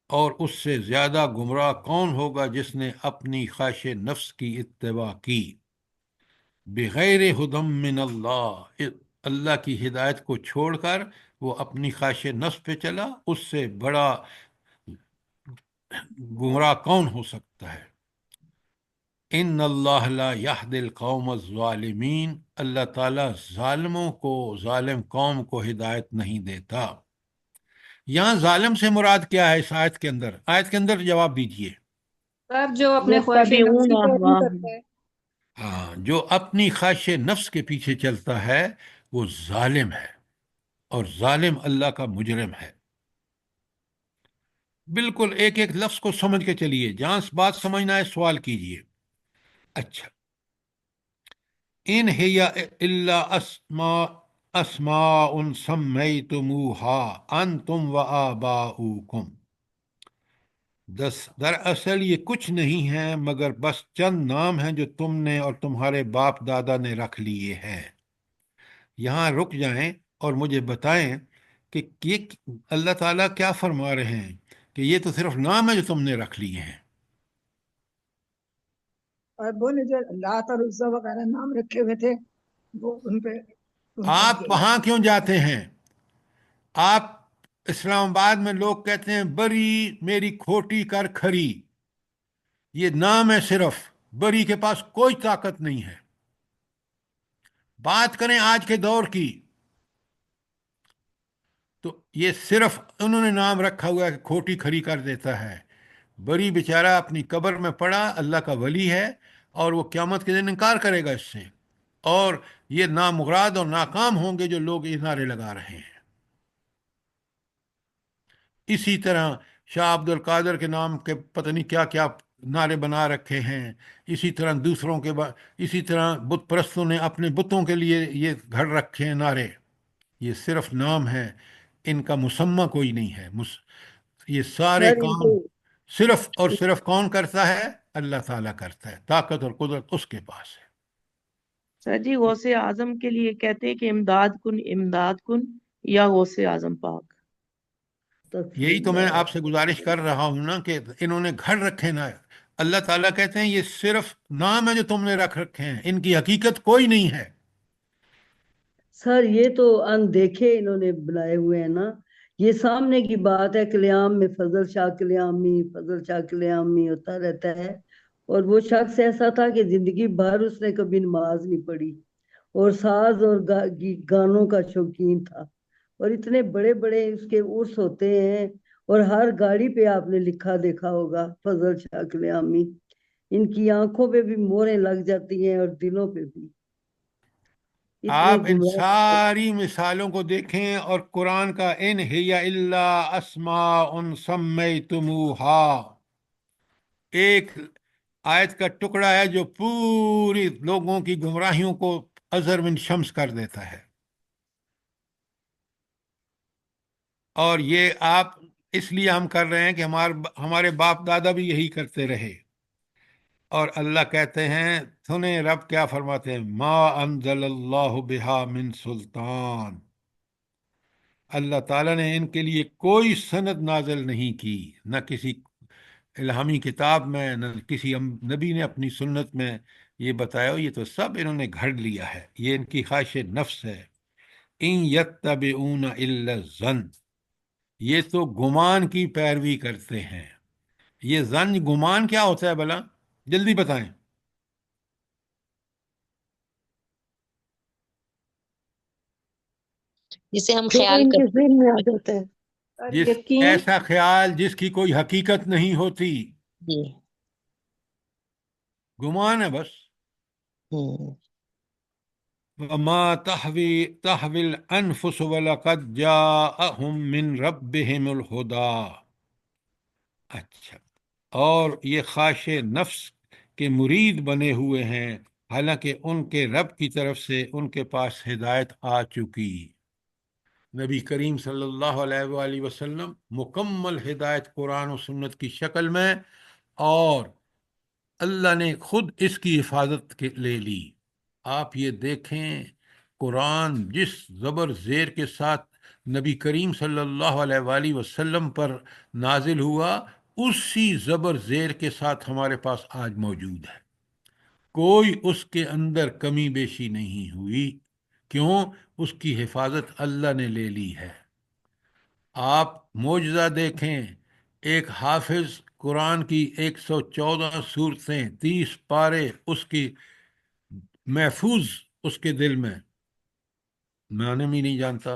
اور اس سے زیادہ گمراہ کون ہوگا جس نے اپنی خواہش نفس کی اتباع کی، بغیر ہدی من اللہ، اللہ کی ہدایت کو چھوڑ کر وہ اپنی خواہش نفس پہ چلا، اس سے بڑا گمراہ کون ہو سکتا ہے؟ ان اللہ لا یہدی القوم الظالمین، اللہ تعالیٰ ظالموں کو، ظالم قوم کو ہدایت نہیں دیتا۔ یہاں ظالم سے مراد کیا ہے اس آیت کے اندر؟ آیت کے اندر جواب دیجئے۔ سر جو اپنے خواہش نفس یتبعون کی پیروی اهواهم، کرتا ہے، ہاں، جو اپنی خواہش نفس کے پیچھے چلتا ہے وہ ظالم ہے، اور ظالم اللہ کا مجرم ہے۔ بالکل ایک ایک لفظ کو سمجھ کے چلیے، جہاں بات سمجھنا ہے سوال کیجئے۔ اچھا، ان ہی الا اسماء سمیتموها انتم وآباؤکم، دراصل یہ کچھ نہیں ہے مگر بس چند نام ہیں جو تم نے اور تمہارے باپ دادا نے رکھ لیے ہیں۔ یہاں رک جائیں اور مجھے بتائیں کہ یہ اللہ تعالیٰ کیا فرما رہے ہیں کہ یہ تو صرف نام ہے جو تم نے رکھ لیے ہیں۔ اور وہ نے جو لات اور عزا وغیرہ نام رکھے ہوئے تھے وہ ان پہ آپ وہاں کیوں جاتے ہیں؟ آپ اسلام آباد میں لوگ کہتے ہیں بری میری کھوٹی کر کھری، یہ نام ہے صرف، بری کے پاس کوئی طاقت نہیں ہے۔ بات کریں آج کے دور کی تو یہ صرف انہوں نے نام رکھا ہوا ہے کہ کھوٹی کھری کر دیتا ہے۔ بری بیچارہ اپنی قبر میں پڑا، اللہ کا ولی ہے، اور وہ قیامت کے دن انکار کرے گا اس سے، اور یہ نامراد اور ناکام ہوں گے جو لوگ یہ نعرے لگا رہے ہیں۔ اسی طرح شاہ عبد القادر کے نام کے پتہ نہیں کیا کیا نعرے بنا رکھے ہیں، اسی طرح دوسروں کے اسی طرح بت پرستوں نے اپنے بتوں کے لیے یہ گھڑ رکھے ہیں نعرے۔ یہ صرف نام ہے، ان کا مسمى کوئی نہیں ہے۔ یہ سارے سر کام یہ صرف اور صرف کون کرتا ہے؟ اللہ تعالیٰ کرتا ہے، طاقت اور قدرت اس کے پاس ہے۔ سر جی غوث اعظم کے لیے کہتے ہیں کہ امداد کن یا غوث اعظم پاک۔ یہی تو میں آپ سے تقسیم گزارش کر رہا ہوں نا کہ انہوں نے گھر رکھے نا، اللہ تعالیٰ کہتے ہیں یہ صرف نام ہے جو تم نے رکھ رکھے ہیں، ان کی حقیقت کوئی نہیں ہے۔ سر یہ تو اندیکھے انہوں نے بنائے ہوئے ہیں نا، یہ سامنے کی بات ہے، کلیام میں فضل شاہ کلیامی، فضل شاہ کلیامی ہوتا رہتا ہے، اور وہ شخص ایسا تھا کہ زندگی بھر اس نے کبھی نماز نہیں پڑھی، اور ساز اور گانوں کا شوقین تھا، اور اتنے بڑے بڑے اس کے عرس ہوتے ہیں، اور ہر گاڑی پہ آپ نے لکھا دیکھا ہوگا فضل شاہ کلیامی۔ ان کی آنکھوں پہ بھی موریں لگ جاتی ہیں اور دلوں پہ بھی، اتنے آپ ان گمراہ۔ ساری مثالوں کو دیکھیں، اور قرآن کا ان ہی الا اسماء سمیتموہا ایک آیت کا ٹکڑا ہے جو پوری لوگوں کی گمراہیوں کو ازر من شمس کر دیتا ہے۔ اور یہ آپ اس لیے ہم کر رہے ہیں کہ ہمارے باپ دادا بھی یہی کرتے رہے۔ اور اللہ کہتے ہیں، سنیں رب کیا فرماتے ہیں، ما انزل اللہ بہا من سلطان، اللہ تعالیٰ نے ان کے لیے کوئی سند نازل نہیں کی، نہ کسی الہامی کتاب میں، نہ کسی نبی نے اپنی سنت میں یہ بتایا، یہ تو سب انہوں نے گھڑ لیا ہے، یہ ان کی خواہش نفس ہے۔ ان یتبعون الا الظن، یہ تو گمان کی پیروی کرتے ہیں۔ یہ ظن گمان کیا ہوتا ہے بھلا؟ جلدی بتائیں۔ جسے ہم جو خیال ان کے کرتے ذہن میں آ جاتا ہے۔ اور جس یقین ایسا خیال جس کی کوئی حقیقت نہیں ہوتی، جی۔ گمان ہے بس۔ وما تحوی الانفس ولقد جاءهم من ربهم الهدى۔ اچھا، اور یہ خواہش نفس کے مرید بنے ہوئے ہیں، حالانکہ ان کے رب کی طرف سے ان کے پاس ہدایت آ چکی۔ نبی کریم صلی اللہ علیہ وآلہ وسلم مکمل ہدایت قرآن و سنت کی شکل میں، اور اللہ نے خود اس کی حفاظت لے لی۔ آپ یہ دیکھیں، قرآن جس زبر زیر کے ساتھ نبی کریم صلی اللہ علیہ وآلہ وسلم پر نازل ہوا، اسی زبر زیر کے ساتھ ہمارے پاس آج موجود ہے، کوئی اس کے اندر کمی بیشی نہیں ہوئی۔ کیوں؟ اس کی حفاظت اللہ نے لے لی ہے۔ آپ معجزہ دیکھیں، ایک حافظ قرآن کی 114 سورتیں، 30 پارے اس کی محفوظ اس کے دل میں، معنی بھی نہیں جانتا،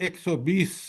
120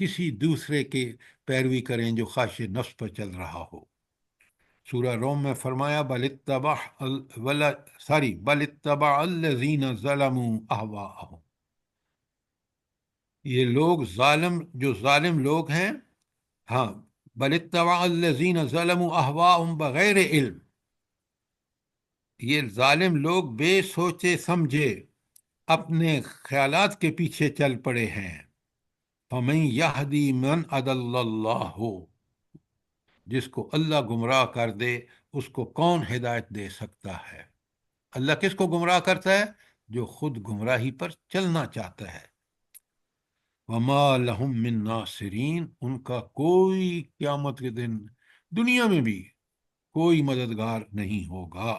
کسی دوسرے کی پیروی کریں جو خواہش نفس پر چل رہا ہو۔ سورہ روم میں فرمایا بل اتبع الذین ظلموا اہواءہم، یہ لوگ جو ظالم لوگ ہیں، ہاں، بل اتبع الذین ظلموا اہواءہم بغیر علم، یہ ظالم لوگ بے سوچے سمجھے اپنے خیالات کے پیچھے چل پڑے ہیں۔ فَمَن يَهْدِي مَنْ أَضَلَّ اللَّهُ، جس کو اللہ گمراہ کر دے اس کو کون ہدایت دے سکتا ہے؟ اللہ کس کو گمراہ کرتا ہے؟ جو خود گمراہی پر چلنا چاہتا ہے۔ وَمَا لَهُم مِّن نَاصِرِينَ، ان کا کوئی قیامت کے دن دنیا میں بھی کوئی مددگار نہیں ہوگا۔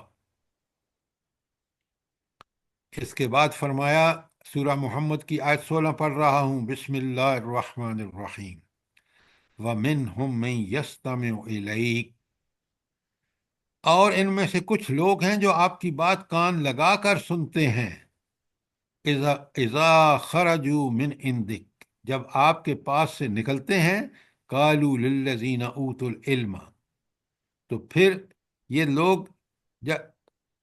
اس کے بعد فرمایا، سورہ محمد کی آیت 16 پڑھ رہا ہوں، بسم اللہ الرحمن الرحیم، وَمِنْهُم مَّن يَسْتَمِعُ إِلَيْكَ، اور ان میں سے کچھ لوگ ہیں جو آپ کی بات کان لگا کر سنتے ہیں، اذا خرجوا من عندک، جب آپ کے پاس سے نکلتے ہیں، قالوا للذین اوتوا العلم، تو پھر یہ لوگ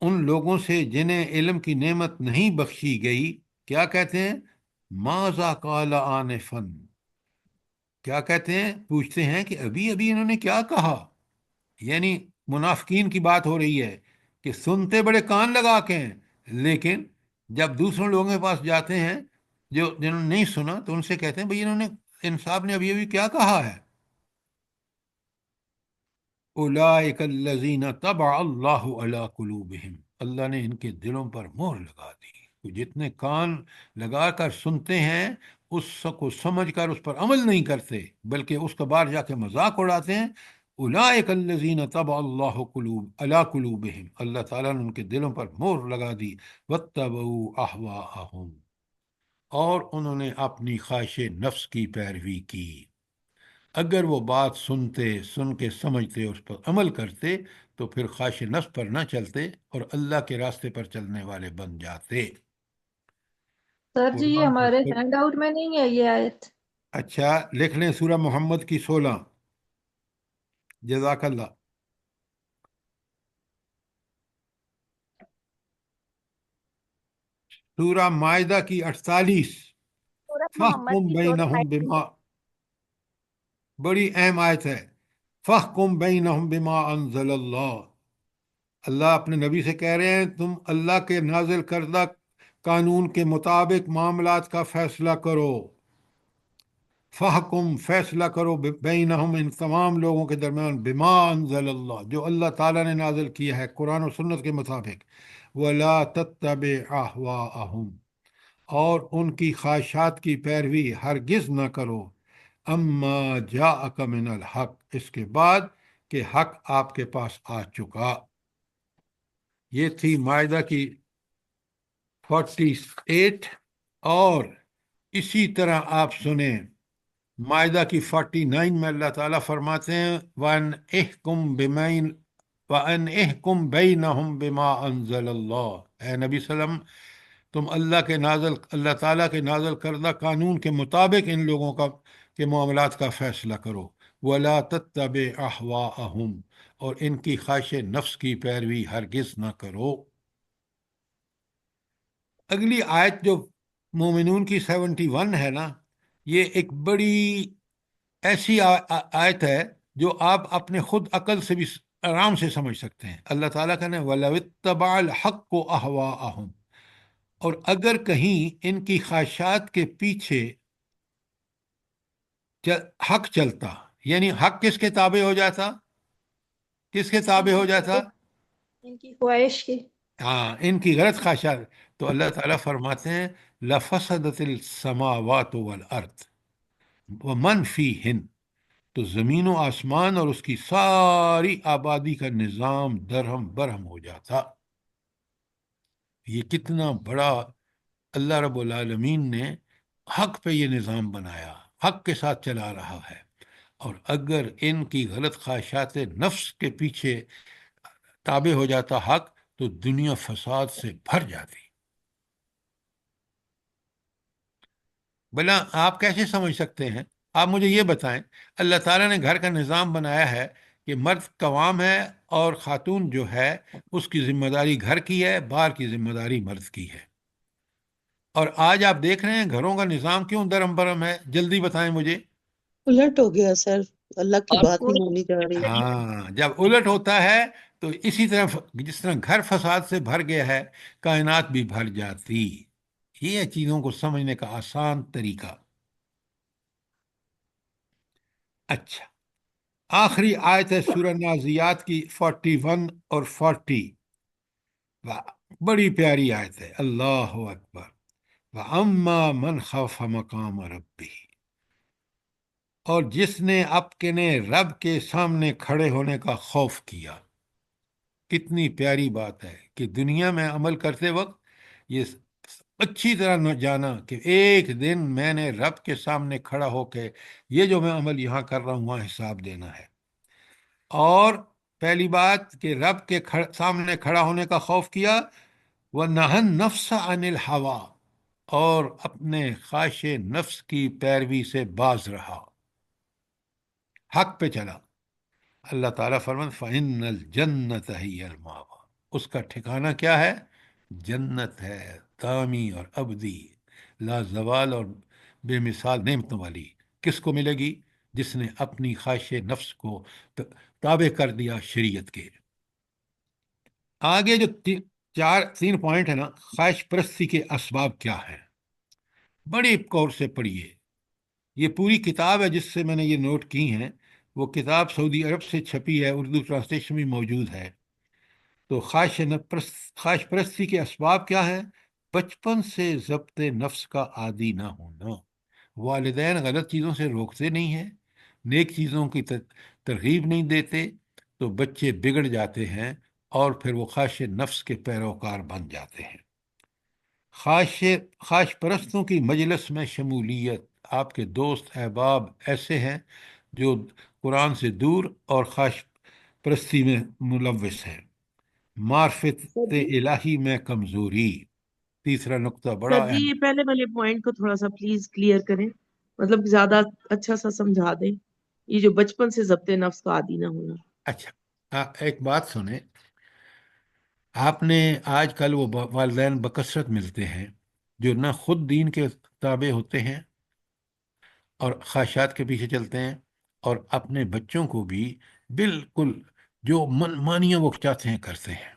ان لوگوں سے جنہیں علم کی نعمت نہیں بخشی گئی کیا کہتے ہیں؟ ماذا قال آنفا، کیا کہتے ہیں؟ پوچھتے ہیں کہ ابھی ابھی انہوں نے کیا کہا۔ یعنی منافقین کی بات ہو رہی ہے کہ سنتے بڑے کان لگا کے ہیں، لیکن جب دوسروں لوگوں کے پاس جاتے ہیں جنہوں نے نہیں سنا تو ان سے کہتے ہیں بھئی ان صاحب نے ابھی ابھی کیا کہا ہے۔ اولئک الذین طبع اللہ علی قلوبہم، اللہ نے ان کے دلوں پر مہر لگا دی۔ تو جتنے کان لگا کر سنتے ہیں اس کو سمجھ کر اس پر عمل نہیں کرتے بلکہ اس کا باہر جا کے مذاق اڑاتے ہیں، اولئک الذین طبع اللہ علی قلوبہم، اللہ تعالیٰ نے ان کے دلوں پر مہر لگا دی، واتبعوا اہواءہم، اور انہوں نے اپنی خواہش نفس کی پیروی کی۔ اگر وہ بات سن کے سمجھتے اس پر عمل کرتے تو پھر خواہش نفس پر نہ چلتے اور اللہ کے راستے پر چلنے والے بن جاتے۔ سر جی یہ قرآن کو ہمارے ہینڈ آؤٹ میں نہیں ہے یہ آیت؟ اچھا لکھ لیں، سورہ محمد کی 16، جزاک اللہ۔ سورہ مائدہ کی 48، سورۃ محمد فَاحْكُم کی 16 بَيْنَهُم بِمَا، بڑی اہم آیت ہے، فَاحْكُم بَيْنَهُم بِمَا أَنزَلَ اللَّهُ، اللہ اپنے نبی سے کہہ رہے ہیں تم اللہ کے نازل کردہ قانون کے مطابق معاملات کا فیصلہ کرو۔ فَحْكُم، فیصلہ کرو، بینہم، ان تمام لوگوں کے درمیان، بما انزل اللہ، جو اللہ تعالیٰ نے نازل کیا ہے قرآن و سنت کے مطابق، ولا تتبع اہواءہم، اور ان کی خواہشات کی پیروی ہرگز نہ کرو، اما جاءک من الحق، اس کے بعد کہ حق آپ کے پاس آ چکا۔ یہ تھی مائدہ کی 48، اور اسی طرح آپ سنیں مائدہ کی 49 میں اللہ تعالیٰ فرماتے ہیں وَأَنْ احْكُم بَيْنَهُم بِمَا أَنزَلَ اللَّهُ، اے نبی صلی اللہ علیہ وسلم تم اللہ تعالیٰ کے نازل کردہ قانون کے مطابق ان لوگوں کے معاملات کا فیصلہ کرو، وَلَا تَتَّبِعْ أَهْوَاءَهُمْ، اور ان کی خواہش نفس کی پیروی ہرگز نہ کرو۔ اگلی آیت جو مومنون کی 71 ہے نا، یہ ایک بڑی ایسی آیت ہے جو آپ اپنے خود عقل سے بھی آرام سے سمجھ سکتے ہیں۔ اللہ تعالیٰ کا نے وَلَوِ اتَّبَعَ الْحَقُّ أَهْوَاءَهُمْ، اور اگر کہیں ان کی خواہشات کے پیچھے حق چلتا، یعنی حق کس کے تابع ہو جاتا؟ کس کے تابع ہو جاتا؟ ان کی خواہش کی، ہاں، ان کی غلط خواہشات، تو اللہ تعالیٰ فرماتے ہیں لَفَسَدَتِ السَّمَاوَاتُ وَالْأَرْضُ وَمَنْ فِيهِنَّ، تو زمین و آسمان اور اس کی ساری آبادی کا نظام درہم برہم ہو جاتا۔ یہ کتنا بڑا اللہ رب العالمین نے حق پہ یہ نظام بنایا، حق کے ساتھ چلا رہا ہے، اور اگر ان کی غلط خواہشات نفس کے پیچھے تابع ہو جاتا حق تو دنیا فساد سے بھر جاتی۔ بھلا آپ کیسے سمجھ سکتے ہیں؟ آپ مجھے یہ بتائیں، اللہ تعالیٰ نے گھر کا نظام بنایا ہے کہ مرد قوام ہے اور خاتون جو ہے اس کی ذمہ داری گھر کی ہے، باہر کی ذمہ داری مرد کی ہے، اور آج آپ دیکھ رہے ہیں گھروں کا نظام کیوں درم برم ہے؟ جلدی بتائیں مجھے۔ الٹ ہو گیا سر، اللہ کی اور بات نہیں کوئی مانی جا رہی۔ ہاں، جب الٹ ہوتا ہے تو اسی طرح جس طرح گھر فساد سے بھر گیا ہے، کائنات بھی بھر جاتی۔ یہ ہے چیزوں کو سمجھنے کا آسان طریقہ۔ اچھا، آخری آیت ہے سورہ نازیات کی 41 اور 40۔ بڑی پیاری آیت ہے، اللہ اکبر۔ وَأَمَّا مَنْ خَافَ مَقَامَ رَبِّهِ، اور جس نے اپنے رب کے سامنے کھڑے ہونے کا خوف کیا۔ کتنی پیاری بات ہے کہ دنیا میں عمل کرتے وقت یہ اچھی طرح نہ جانا کہ ایک دن میں نے رب کے سامنے کھڑا ہو کے یہ جو میں عمل یہاں کر رہا ہوں وہاں حساب دینا ہے۔ اور پہلی بات کہ رب کے سامنے کھڑا ہونے کا خوف کیا، وَنَهَى النَّفْسَ عَنِ الْهَوَىٰ، اور اپنے خواہش نفس کی پیروی سے باز رہا، حق پہ چلا۔ اللہ تعالیٰ فرماتا فَإِنَّ الْجَنَّةَ هِيَ الْمَأْوَىٰ، اس کا ٹھکانہ کیا ہے؟ جنت ہے، دامی اور ابدی، لا زوال اور بے مثال نعمتوں والی۔ کس کو ملے گی؟ جس نے اپنی خواہش نفس کو تابع کر دیا شریعت کے۔ آگے جو تین پوائنٹ ہے نا، خواہش پرستی کے اسباب کیا ہیں، بڑی غور سے پڑھیے۔ یہ پوری کتاب ہے جس سے میں نے یہ نوٹ کی ہیں، وہ کتاب سعودی عرب سے چھپی ہے، اردو ٹرانسلیشن بھی موجود ہے۔ تو خواہش پرستی کے اسباب کیا ہیں؟ بچپن سے ضبط نفس کا عادی نہ ہونا، والدین غلط چیزوں سے روکتے نہیں ہیں، نیک چیزوں کی ترغیب نہیں دیتے، تو بچے بگڑ جاتے ہیں اور پھر وہ خواہش نفس کے پیروکار بن جاتے ہیں۔ خواہش پرستوں کی مجلس میں شمولیت، آپ کے دوست احباب ایسے ہیں جو قرآن سے دور اور خواہش پرستی میں ملوث ہیں۔ معرفت سر جی الہی میں کمزوری، تیسرا نقطہ بڑا سر جی اہم۔ یہ پہلے والے پوائنٹ کو تھوڑا سا پلیز کلیئر کریں، مطلب زیادہ اچھا سا سمجھا دیں، یہ جو بچپن سے ضبط نفس کا عادی نہ ہونا۔ اچھا، ایک بات سنیں، آپ نے آج کل وہ والدین بکثرت ملتے ہیں جو نہ خود دین کے تابع ہوتے ہیں اور خواہشات کے پیچھے چلتے ہیں، اور اپنے بچوں کو بھی بالکل جو من مانیاں وہ چاہتے ہیں کرتے ہیں،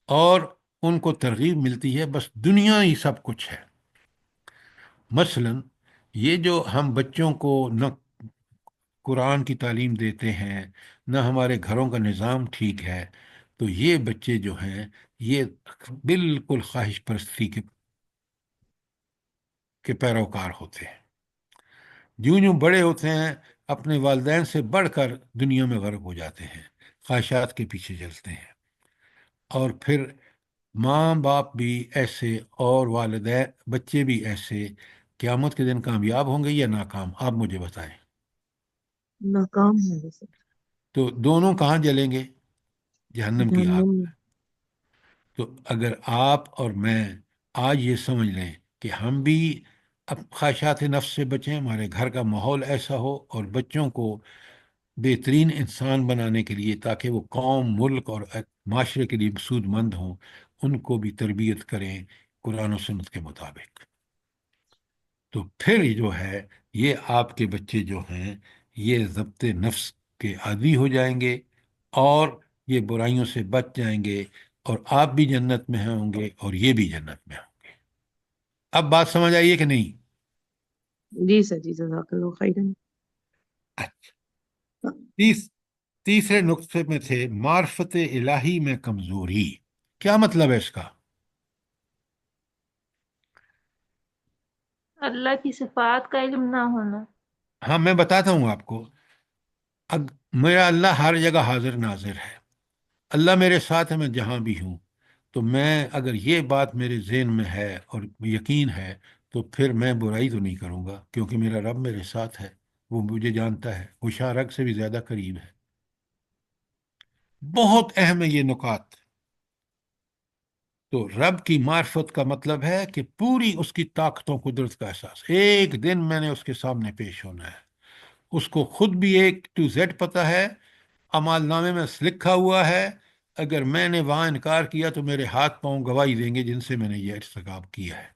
اور ان کو ترغیب ملتی ہے بس دنیا ہی سب کچھ ہے۔ مثلا یہ جو ہم بچوں کو نہ قرآن کی تعلیم دیتے ہیں، نہ ہمارے گھروں کا نظام ٹھیک ہے، تو یہ بچے جو ہیں یہ بالکل خواہش پرستی کے پیروکار ہوتے ہیں۔ جوں جوں بڑے ہوتے ہیں اپنے والدین سے بڑھ کر دنیا میں غرق ہو جاتے ہیں، خواہشات کے پیچھے چلتے ہیں، اور پھر ماں باپ بھی ایسے اور والدین بچے بھی ایسے، قیامت کے دن کامیاب ہوں گے یا ناکام؟ آپ مجھے بتائیں۔ ناکام ہے ویسے تو دونوں کہاں جلیں گے؟ جہنم کی آگ جہنم میں۔ میں۔ تو اگر آپ اور میں آج یہ سمجھ لیں کہ ہم بھی اب خواہشات نفس سے بچیں، ہمارے گھر کا ماحول ایسا ہو، اور بچوں کو بہترین انسان بنانے کے لیے تاکہ وہ قوم، ملک اور معاشرے کے لیے سود مند ہوں، ان کو بھی تربیت کریں قرآن و سنت کے مطابق، تو پھر جو ہے یہ آپ کے بچے جو ہیں یہ ضبط نفس کے عادی ہو جائیں گے، اور یہ برائیوں سے بچ جائیں گے، اور آپ بھی جنت میں ہوں گے اور یہ بھی جنت میں ہوں گے۔ اب بات سمجھ آئیے کہ نہیں؟ جی سر جی، جزاک اللہ خیرن۔ اچھا، تیسرے نقطے میں تھے معرفت الہی میں کمزوری۔ کیا مطلب ہے اس کا؟ اللہ کی صفات کا علم نہ ہونا۔ ہاں، میں بتاتا ہوں آپ کو۔ میرا اللہ ہر جگہ حاضر ناظر ہے، اللہ میرے ساتھ ہے میں جہاں بھی ہوں، تو میں اگر یہ بات میرے ذہن میں ہے اور یقین ہے تو پھر میں برائی تو نہیں کروں گا، کیونکہ میرا رب میرے ساتھ ہے، وہ مجھے جانتا ہے، وہ شارک سے بھی زیادہ قریب ہے۔ بہت اہم ہے یہ نکات۔ تو رب کی معرفت کا مطلب ہے کہ پوری اس کی طاقتوں قدرت کا احساس، ایک دن میں نے اس کے سامنے پیش ہونا ہے، اس کو خود بھی ایک ٹو زیڈ پتہ ہے، اعمال نامے میں لکھا ہوا ہے، اگر میں نے وہاں انکار کیا تو میرے ہاتھ پاؤں گواہی دیں گے جن سے میں نے یہ ارتکاب کیا ہے۔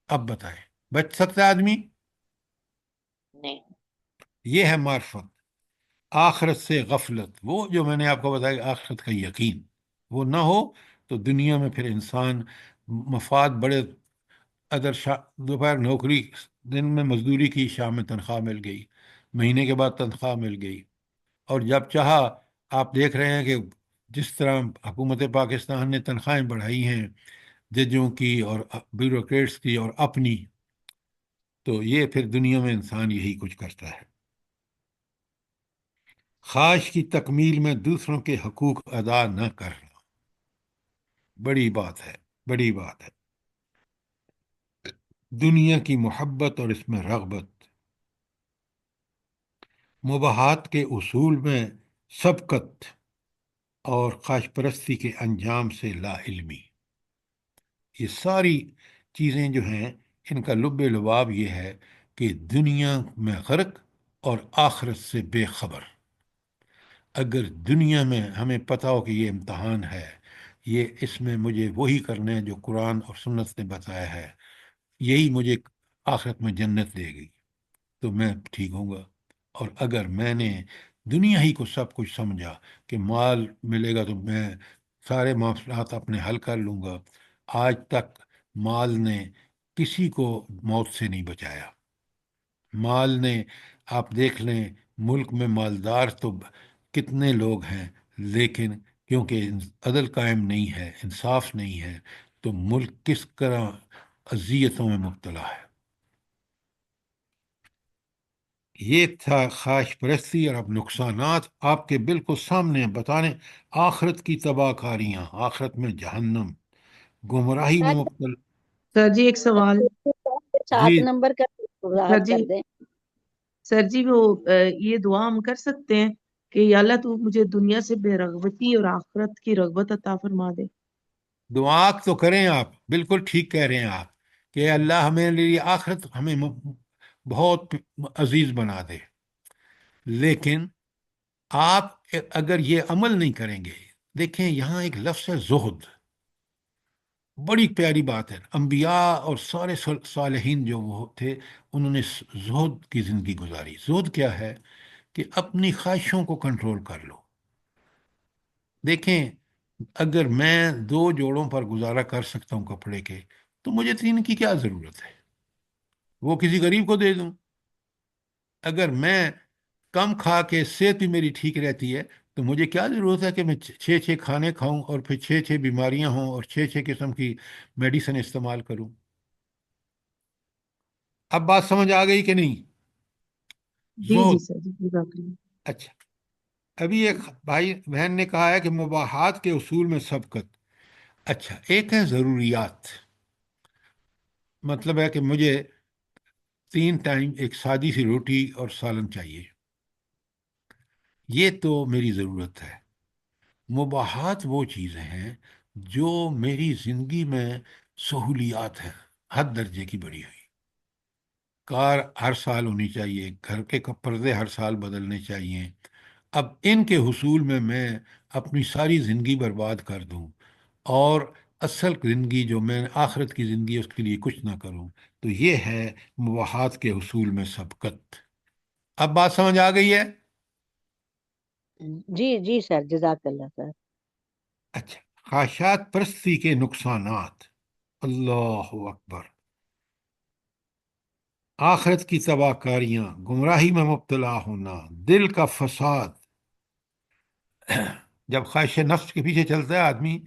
اب بتائیں، بچ سکتا ہے آدمی؟ نہیں۔ یہ ہے معرفت۔ آخرت سے غفلت، وہ جو میں نے آپ کو بتایا کہ آخرت کا یقین وہ نہ ہو تو دنیا میں پھر انسان مفاد بڑے، اگر دوپہر نوکری، دن میں مزدوری کی، شام میں تنخواہ مل گئی، مہینے کے بعد تنخواہ مل گئی، اور جب چاہا آپ دیکھ رہے ہیں کہ جس طرح حکومت پاکستان نے تنخواہیں بڑھائی ہیں ججوں کی اور بیوروکریٹس کی اور اپنی، تو یہ پھر دنیا میں انسان یہی کچھ کرتا ہے۔ خواہش کی تکمیل میں دوسروں کے حقوق ادا نہ کرنا بڑی بات ہے، بڑی بات ہے۔ دنیا کی محبت اور اس میں رغبت، مباحات کے اصول میں سبقت اور خواہش پرستی کے انجام سے لا علمی، یہ ساری چیزیں جو ہیں ان کا لب لباب یہ ہے کہ دنیا میں غرق اور آخرت سے بے خبر۔ اگر دنیا میں ہمیں پتہ ہو کہ یہ امتحان ہے، یہ اس میں مجھے وہی کرنا ہے جو قرآن اور سنت نے بتایا ہے، یہی مجھے آخرت میں جنت دے گی، تو میں ٹھیک ہوں گا۔ اور اگر میں نے دنیا ہی کو سب کچھ سمجھا کہ مال ملے گا تو میں سارے معاملات اپنے حل کر لوں گا، آج تک مال نے کسی کو موت سے نہیں بچایا۔ مال نے، آپ دیکھ لیں ملک میں مالدار تو کتنے لوگ ہیں، لیکن کیونکہ عدل قائم نہیں ہے، انصاف نہیں ہے، تو ملک کس طرح اذیتوں میں مبتلا ہے۔ یہ تھا خواہش پرستی، اور اب نقصانات آپ کے بالکل سامنے بتانے، آخرت کی تباہ کاریاں، آخرت میں جہنم، گمراہی میں مبتلا۔ سر جی ایک سوال۔ سات جی نمبر کا سر وضاحت جی کر دیں۔ سر جی وہ یہ دعا ہم کر سکتے ہیں کہ یا اللہ تو مجھے دنیا سے بے رغبتی اور آخرت کی رغبت عطا فرما دے۔ دعا تو کریں آپ، بالکل ٹھیک کہہ رہے ہیں آپ کہ اللہ ہمیں لیے آخرت ہمیں بہت عزیز بنا دے، لیکن آپ اگر یہ عمل نہیں کریں گے، دیکھیں یہاں ایک لفظ ہے زہد، بڑی پیاری بات ہے۔ انبیاء اور سارے صالحین جو وہ تھے انہوں نے زہد کی زندگی گزاری۔ زہد کیا ہے؟ کہ اپنی خواہشوں کو کنٹرول کر لو۔ دیکھیں اگر میں 2 جوڑوں پر گزارا کر سکتا ہوں کپڑے کے، تو مجھے 3 کی کیا ضرورت ہے؟ وہ کسی غریب کو دے دوں۔ اگر میں کم کھا کے صحت بھی میری ٹھیک رہتی ہے تو مجھے کیا ضرورت ہے کہ میں 6 کھانے کھاؤں اور پھر 6 بیماریاں ہوں اور 6 قسم کی میڈیسن استعمال کروں۔ اب بات سمجھ آ گئی کہ نہیں؟ جی جی زہد۔ سر جی جزاک اللہ۔ اچھا، ابھی ایک بھائی بہن نے کہا ہے کہ مباحات کے اصول میں سبقت۔ اچھا، ایک ہے ضروریات، مطلب ہے کہ مجھے 3 ٹائم ایک سادی سی روٹی اور سالن چاہیے، یہ تو میری ضرورت ہے۔ مباحات وہ چیزیں ہیں جو میری زندگی میں سہولیات ہیں، حد درجے کی بڑی ہوئی، کار ہر سال ہونی چاہیے، گھر کے پردے ہر سال بدلنے چاہیے۔ اب ان کے حصول میں اپنی ساری زندگی برباد کر دوں اور اصل زندگی جو میں آخرت کی زندگی اس کے لیے کچھ نہ کروں، تو یہ ہے مباحات کے حصول میں سبقت۔ اب بات سمجھ آ گئی ہے؟ جی جی سر جزاک اللہ سر۔ اچھا، خواہشات پرستی کے نقصانات، اللہ اکبر، آخرت کی تباہ کاریاں، گمراہی میں مبتلا ہونا، دل کا فساد۔ جب خواہش نفس کے پیچھے چلتا ہے آدمی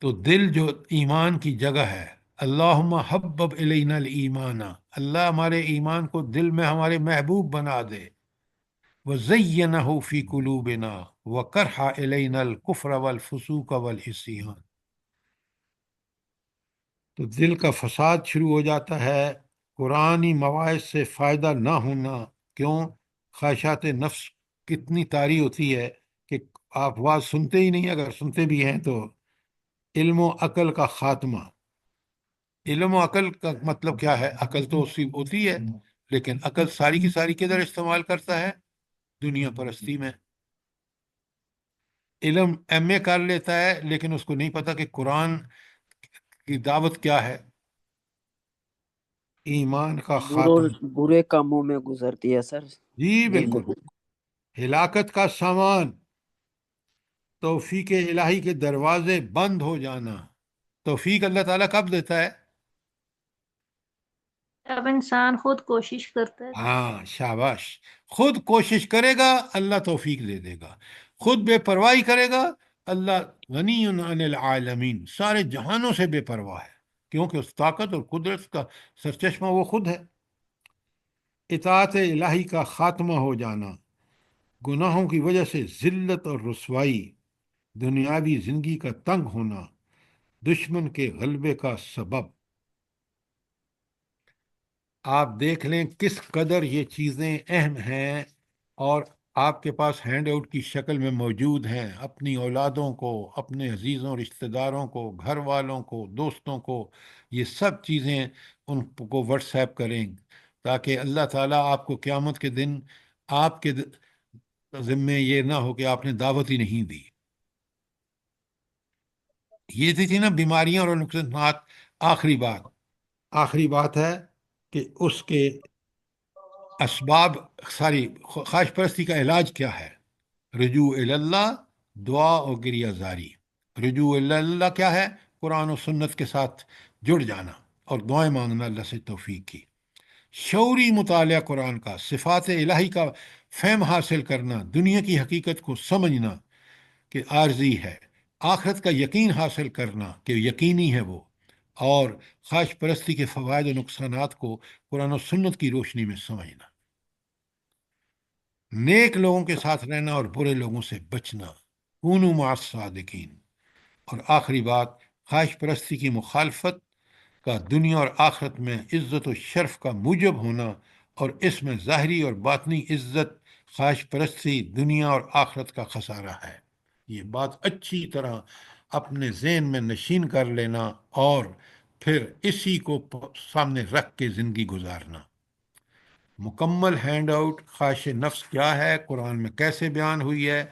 تو دل جو ایمان کی جگہ ہے، اللہم حبب الینا الایمان، اللہ ہمارے ایمان کو دل میں ہمارے محبوب بنا دے، وزینہ فی قلوبنا وکرہ الینا الکفر والفسوق والعصیان، تو دل کا فساد شروع ہو جاتا ہے، قرآنی مواعظ سے فائدہ نہ ہونا۔ کیوں؟ خواہشات نفس کتنی طاری ہوتی ہے کہ آپ واز سنتے ہی نہیں، اگر سنتے بھی ہیں تو علم و عقل کا خاتمہ۔ علم و عقل کا مطلب کیا ہے؟ عقل تو اسی ہوتی ہے، لیکن عقل ساری کی ساری کدھر استعمال کرتا ہے؟ دنیا پرستی میں۔ علم ایم اے کر لیتا ہے لیکن اس کو نہیں پتا کہ قرآن کی دعوت کیا ہے، ایمان کا خاتمہ۔ برے کاموں میں گزرتی ہے سر جی بالکل۔ زندگی۔ ہلاکت کا سامان، توفیق الہی کے دروازے بند ہو جانا۔ توفیق اللہ تعالیٰ کب دیتا ہے؟ اب انسان خود کوشش کرتا ہے۔ ہاں شاباش، خود کوشش کرے گا اللہ توفیق دے دے گا، خود بے پرواہی کرے گا اللہ غنی عن العالمین، سارے جہانوں سے بے پرواہ ہے، کیونکہ اس طاقت اور قدرت کا سرچشمہ وہ خود ہے۔ اطاعت الہی کا خاتمہ ہو جانا، گناہوں کی وجہ سے ذلت اور رسوائی، دنیاوی زندگی کا تنگ ہونا، دشمن کے غلبے کا سبب۔ آپ دیکھ لیں کس قدر یہ چیزیں اہم ہیں، اور آپ کے پاس ہینڈ آؤٹ کی شکل میں موجود ہیں۔ اپنی اولادوں کو، اپنے عزیزوں رشتہ داروں کو، گھر والوں کو، دوستوں کو یہ سب چیزیں ان کو واٹس ایپ کریں، تاکہ اللہ تعالیٰ آپ کو قیامت کے دن آپ کے ذمے یہ نہ ہو کہ آپ نے دعوت ہی نہیں دی۔ یہ تھی نا بیماریاں اور نقصانات۔ آخری بات ہے کہ اس کے اسباب، ساری خواہش پرستی کا علاج کیا ہے؟ رجوع اللہ، دعا اور گریہ زاری۔ رجوع اللہ کیا ہے؟ قرآن و سنت کے ساتھ جڑ جانا اور دعائیں مانگنا اللہ سے توفیق کی۔ شعوری مطالعہ قرآن کا، صفات الہی کا فہم حاصل کرنا، دنیا کی حقیقت کو سمجھنا کہ عارضی ہے، آخرت کا یقین حاصل کرنا کہ یقینی ہے وہ، اور خواہش پرستی کے فوائد و نقصانات کو قرآن و سنت کی روشنی میں سمجھنا، نیک لوگوں کے ساتھ رہنا اور برے لوگوں سے بچنا، کونوا مع الصادقین۔ اور آخری بات، خواہش پرستی کی مخالفت کا دنیا اور آخرت میں عزت و شرف کا موجب ہونا، اور اس میں ظاہری اور باطنی عزت، خواہش پرستی دنیا اور آخرت کا خسارہ ہے۔ یہ بات اچھی طرح اپنے ذہن میں نشین کر لینا اور پھر اسی کو سامنے رکھ کے زندگی گزارنا۔ مکمل ہینڈ آؤٹ خواہش نفس کیا ہے، قرآن میں کیسے بیان ہوئی ہے،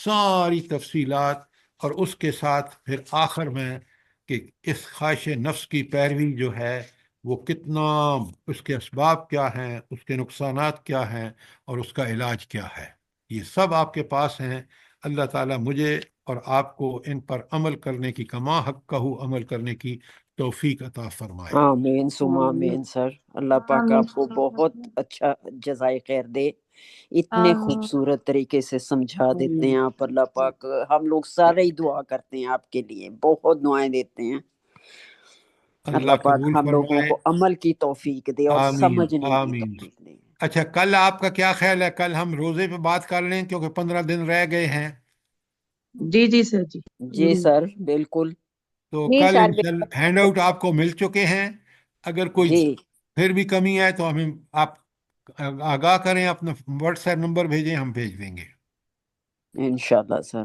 ساری تفصیلات، اور اس کے ساتھ پھر آخر میں کہ اس خواہش نفس کی پیروی جو ہے وہ کتنا، اس کے اسباب کیا ہیں، اس کے نقصانات کیا ہیں، اور اس کا علاج کیا ہے، یہ سب آپ کے پاس ہیں۔ اللہ تعالیٰ مجھے اور آپ کو ان پر عمل کرنے کی، کما حق عمل کرنے کی توفیق عطا فرمائے۔ آمین ثم آمین سر، اللہ پاک آپ کو بہت اچھا جزائے خیر دے، اتنے خوبصورت طریقے سے سمجھا دیتے ہیں آپ۔ اللہ پاک، ہم لوگ سارے ہی دعا کرتے ہیں آپ کے لیے، بہت دعائیں دیتے ہیں۔ اللہ اللہ پاک قبول ہم لوگوں فرمائے۔ کو عمل کی توفیق دے اور آمین سمجھنے کی آمین۔ توفیق دے۔ اچھا، کل آپ کا کیا خیال ہے؟ کل ہم روزے پہ بات کر لیں کیونکہ 15 دن رہ گئے ہیں، جی سر جی۔ جی سر بالکل۔ تو جی کل سر انشاءاللہ ہینڈ آؤٹ آپ کو مل چکے ہیں۔ اگر کوئی جی پھر بھی کمی ہے تو ہمیں آپ آگاہ کریں، اپنا واٹس ایپ نمبر بھیجیں، ہم بھیج دیں گے۔ انشاءاللہ سر۔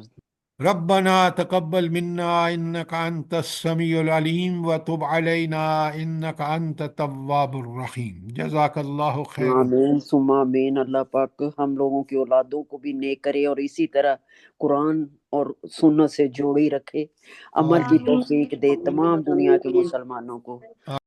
ربنا تقبل منا انك انت السميع العليم وتب علينا انك انت التواب الرحيم۔ جزاک اللہ خیر۔ آمین ثم آمین۔ اللہ پاک ہم لوگوں کی اولادوں کو بھی نیک کرے اور اسی طرح قرآن اور سنت سے جوڑی رکھے، عمل کی توفیق دے تمام دنیا کے مسلمانوں کو۔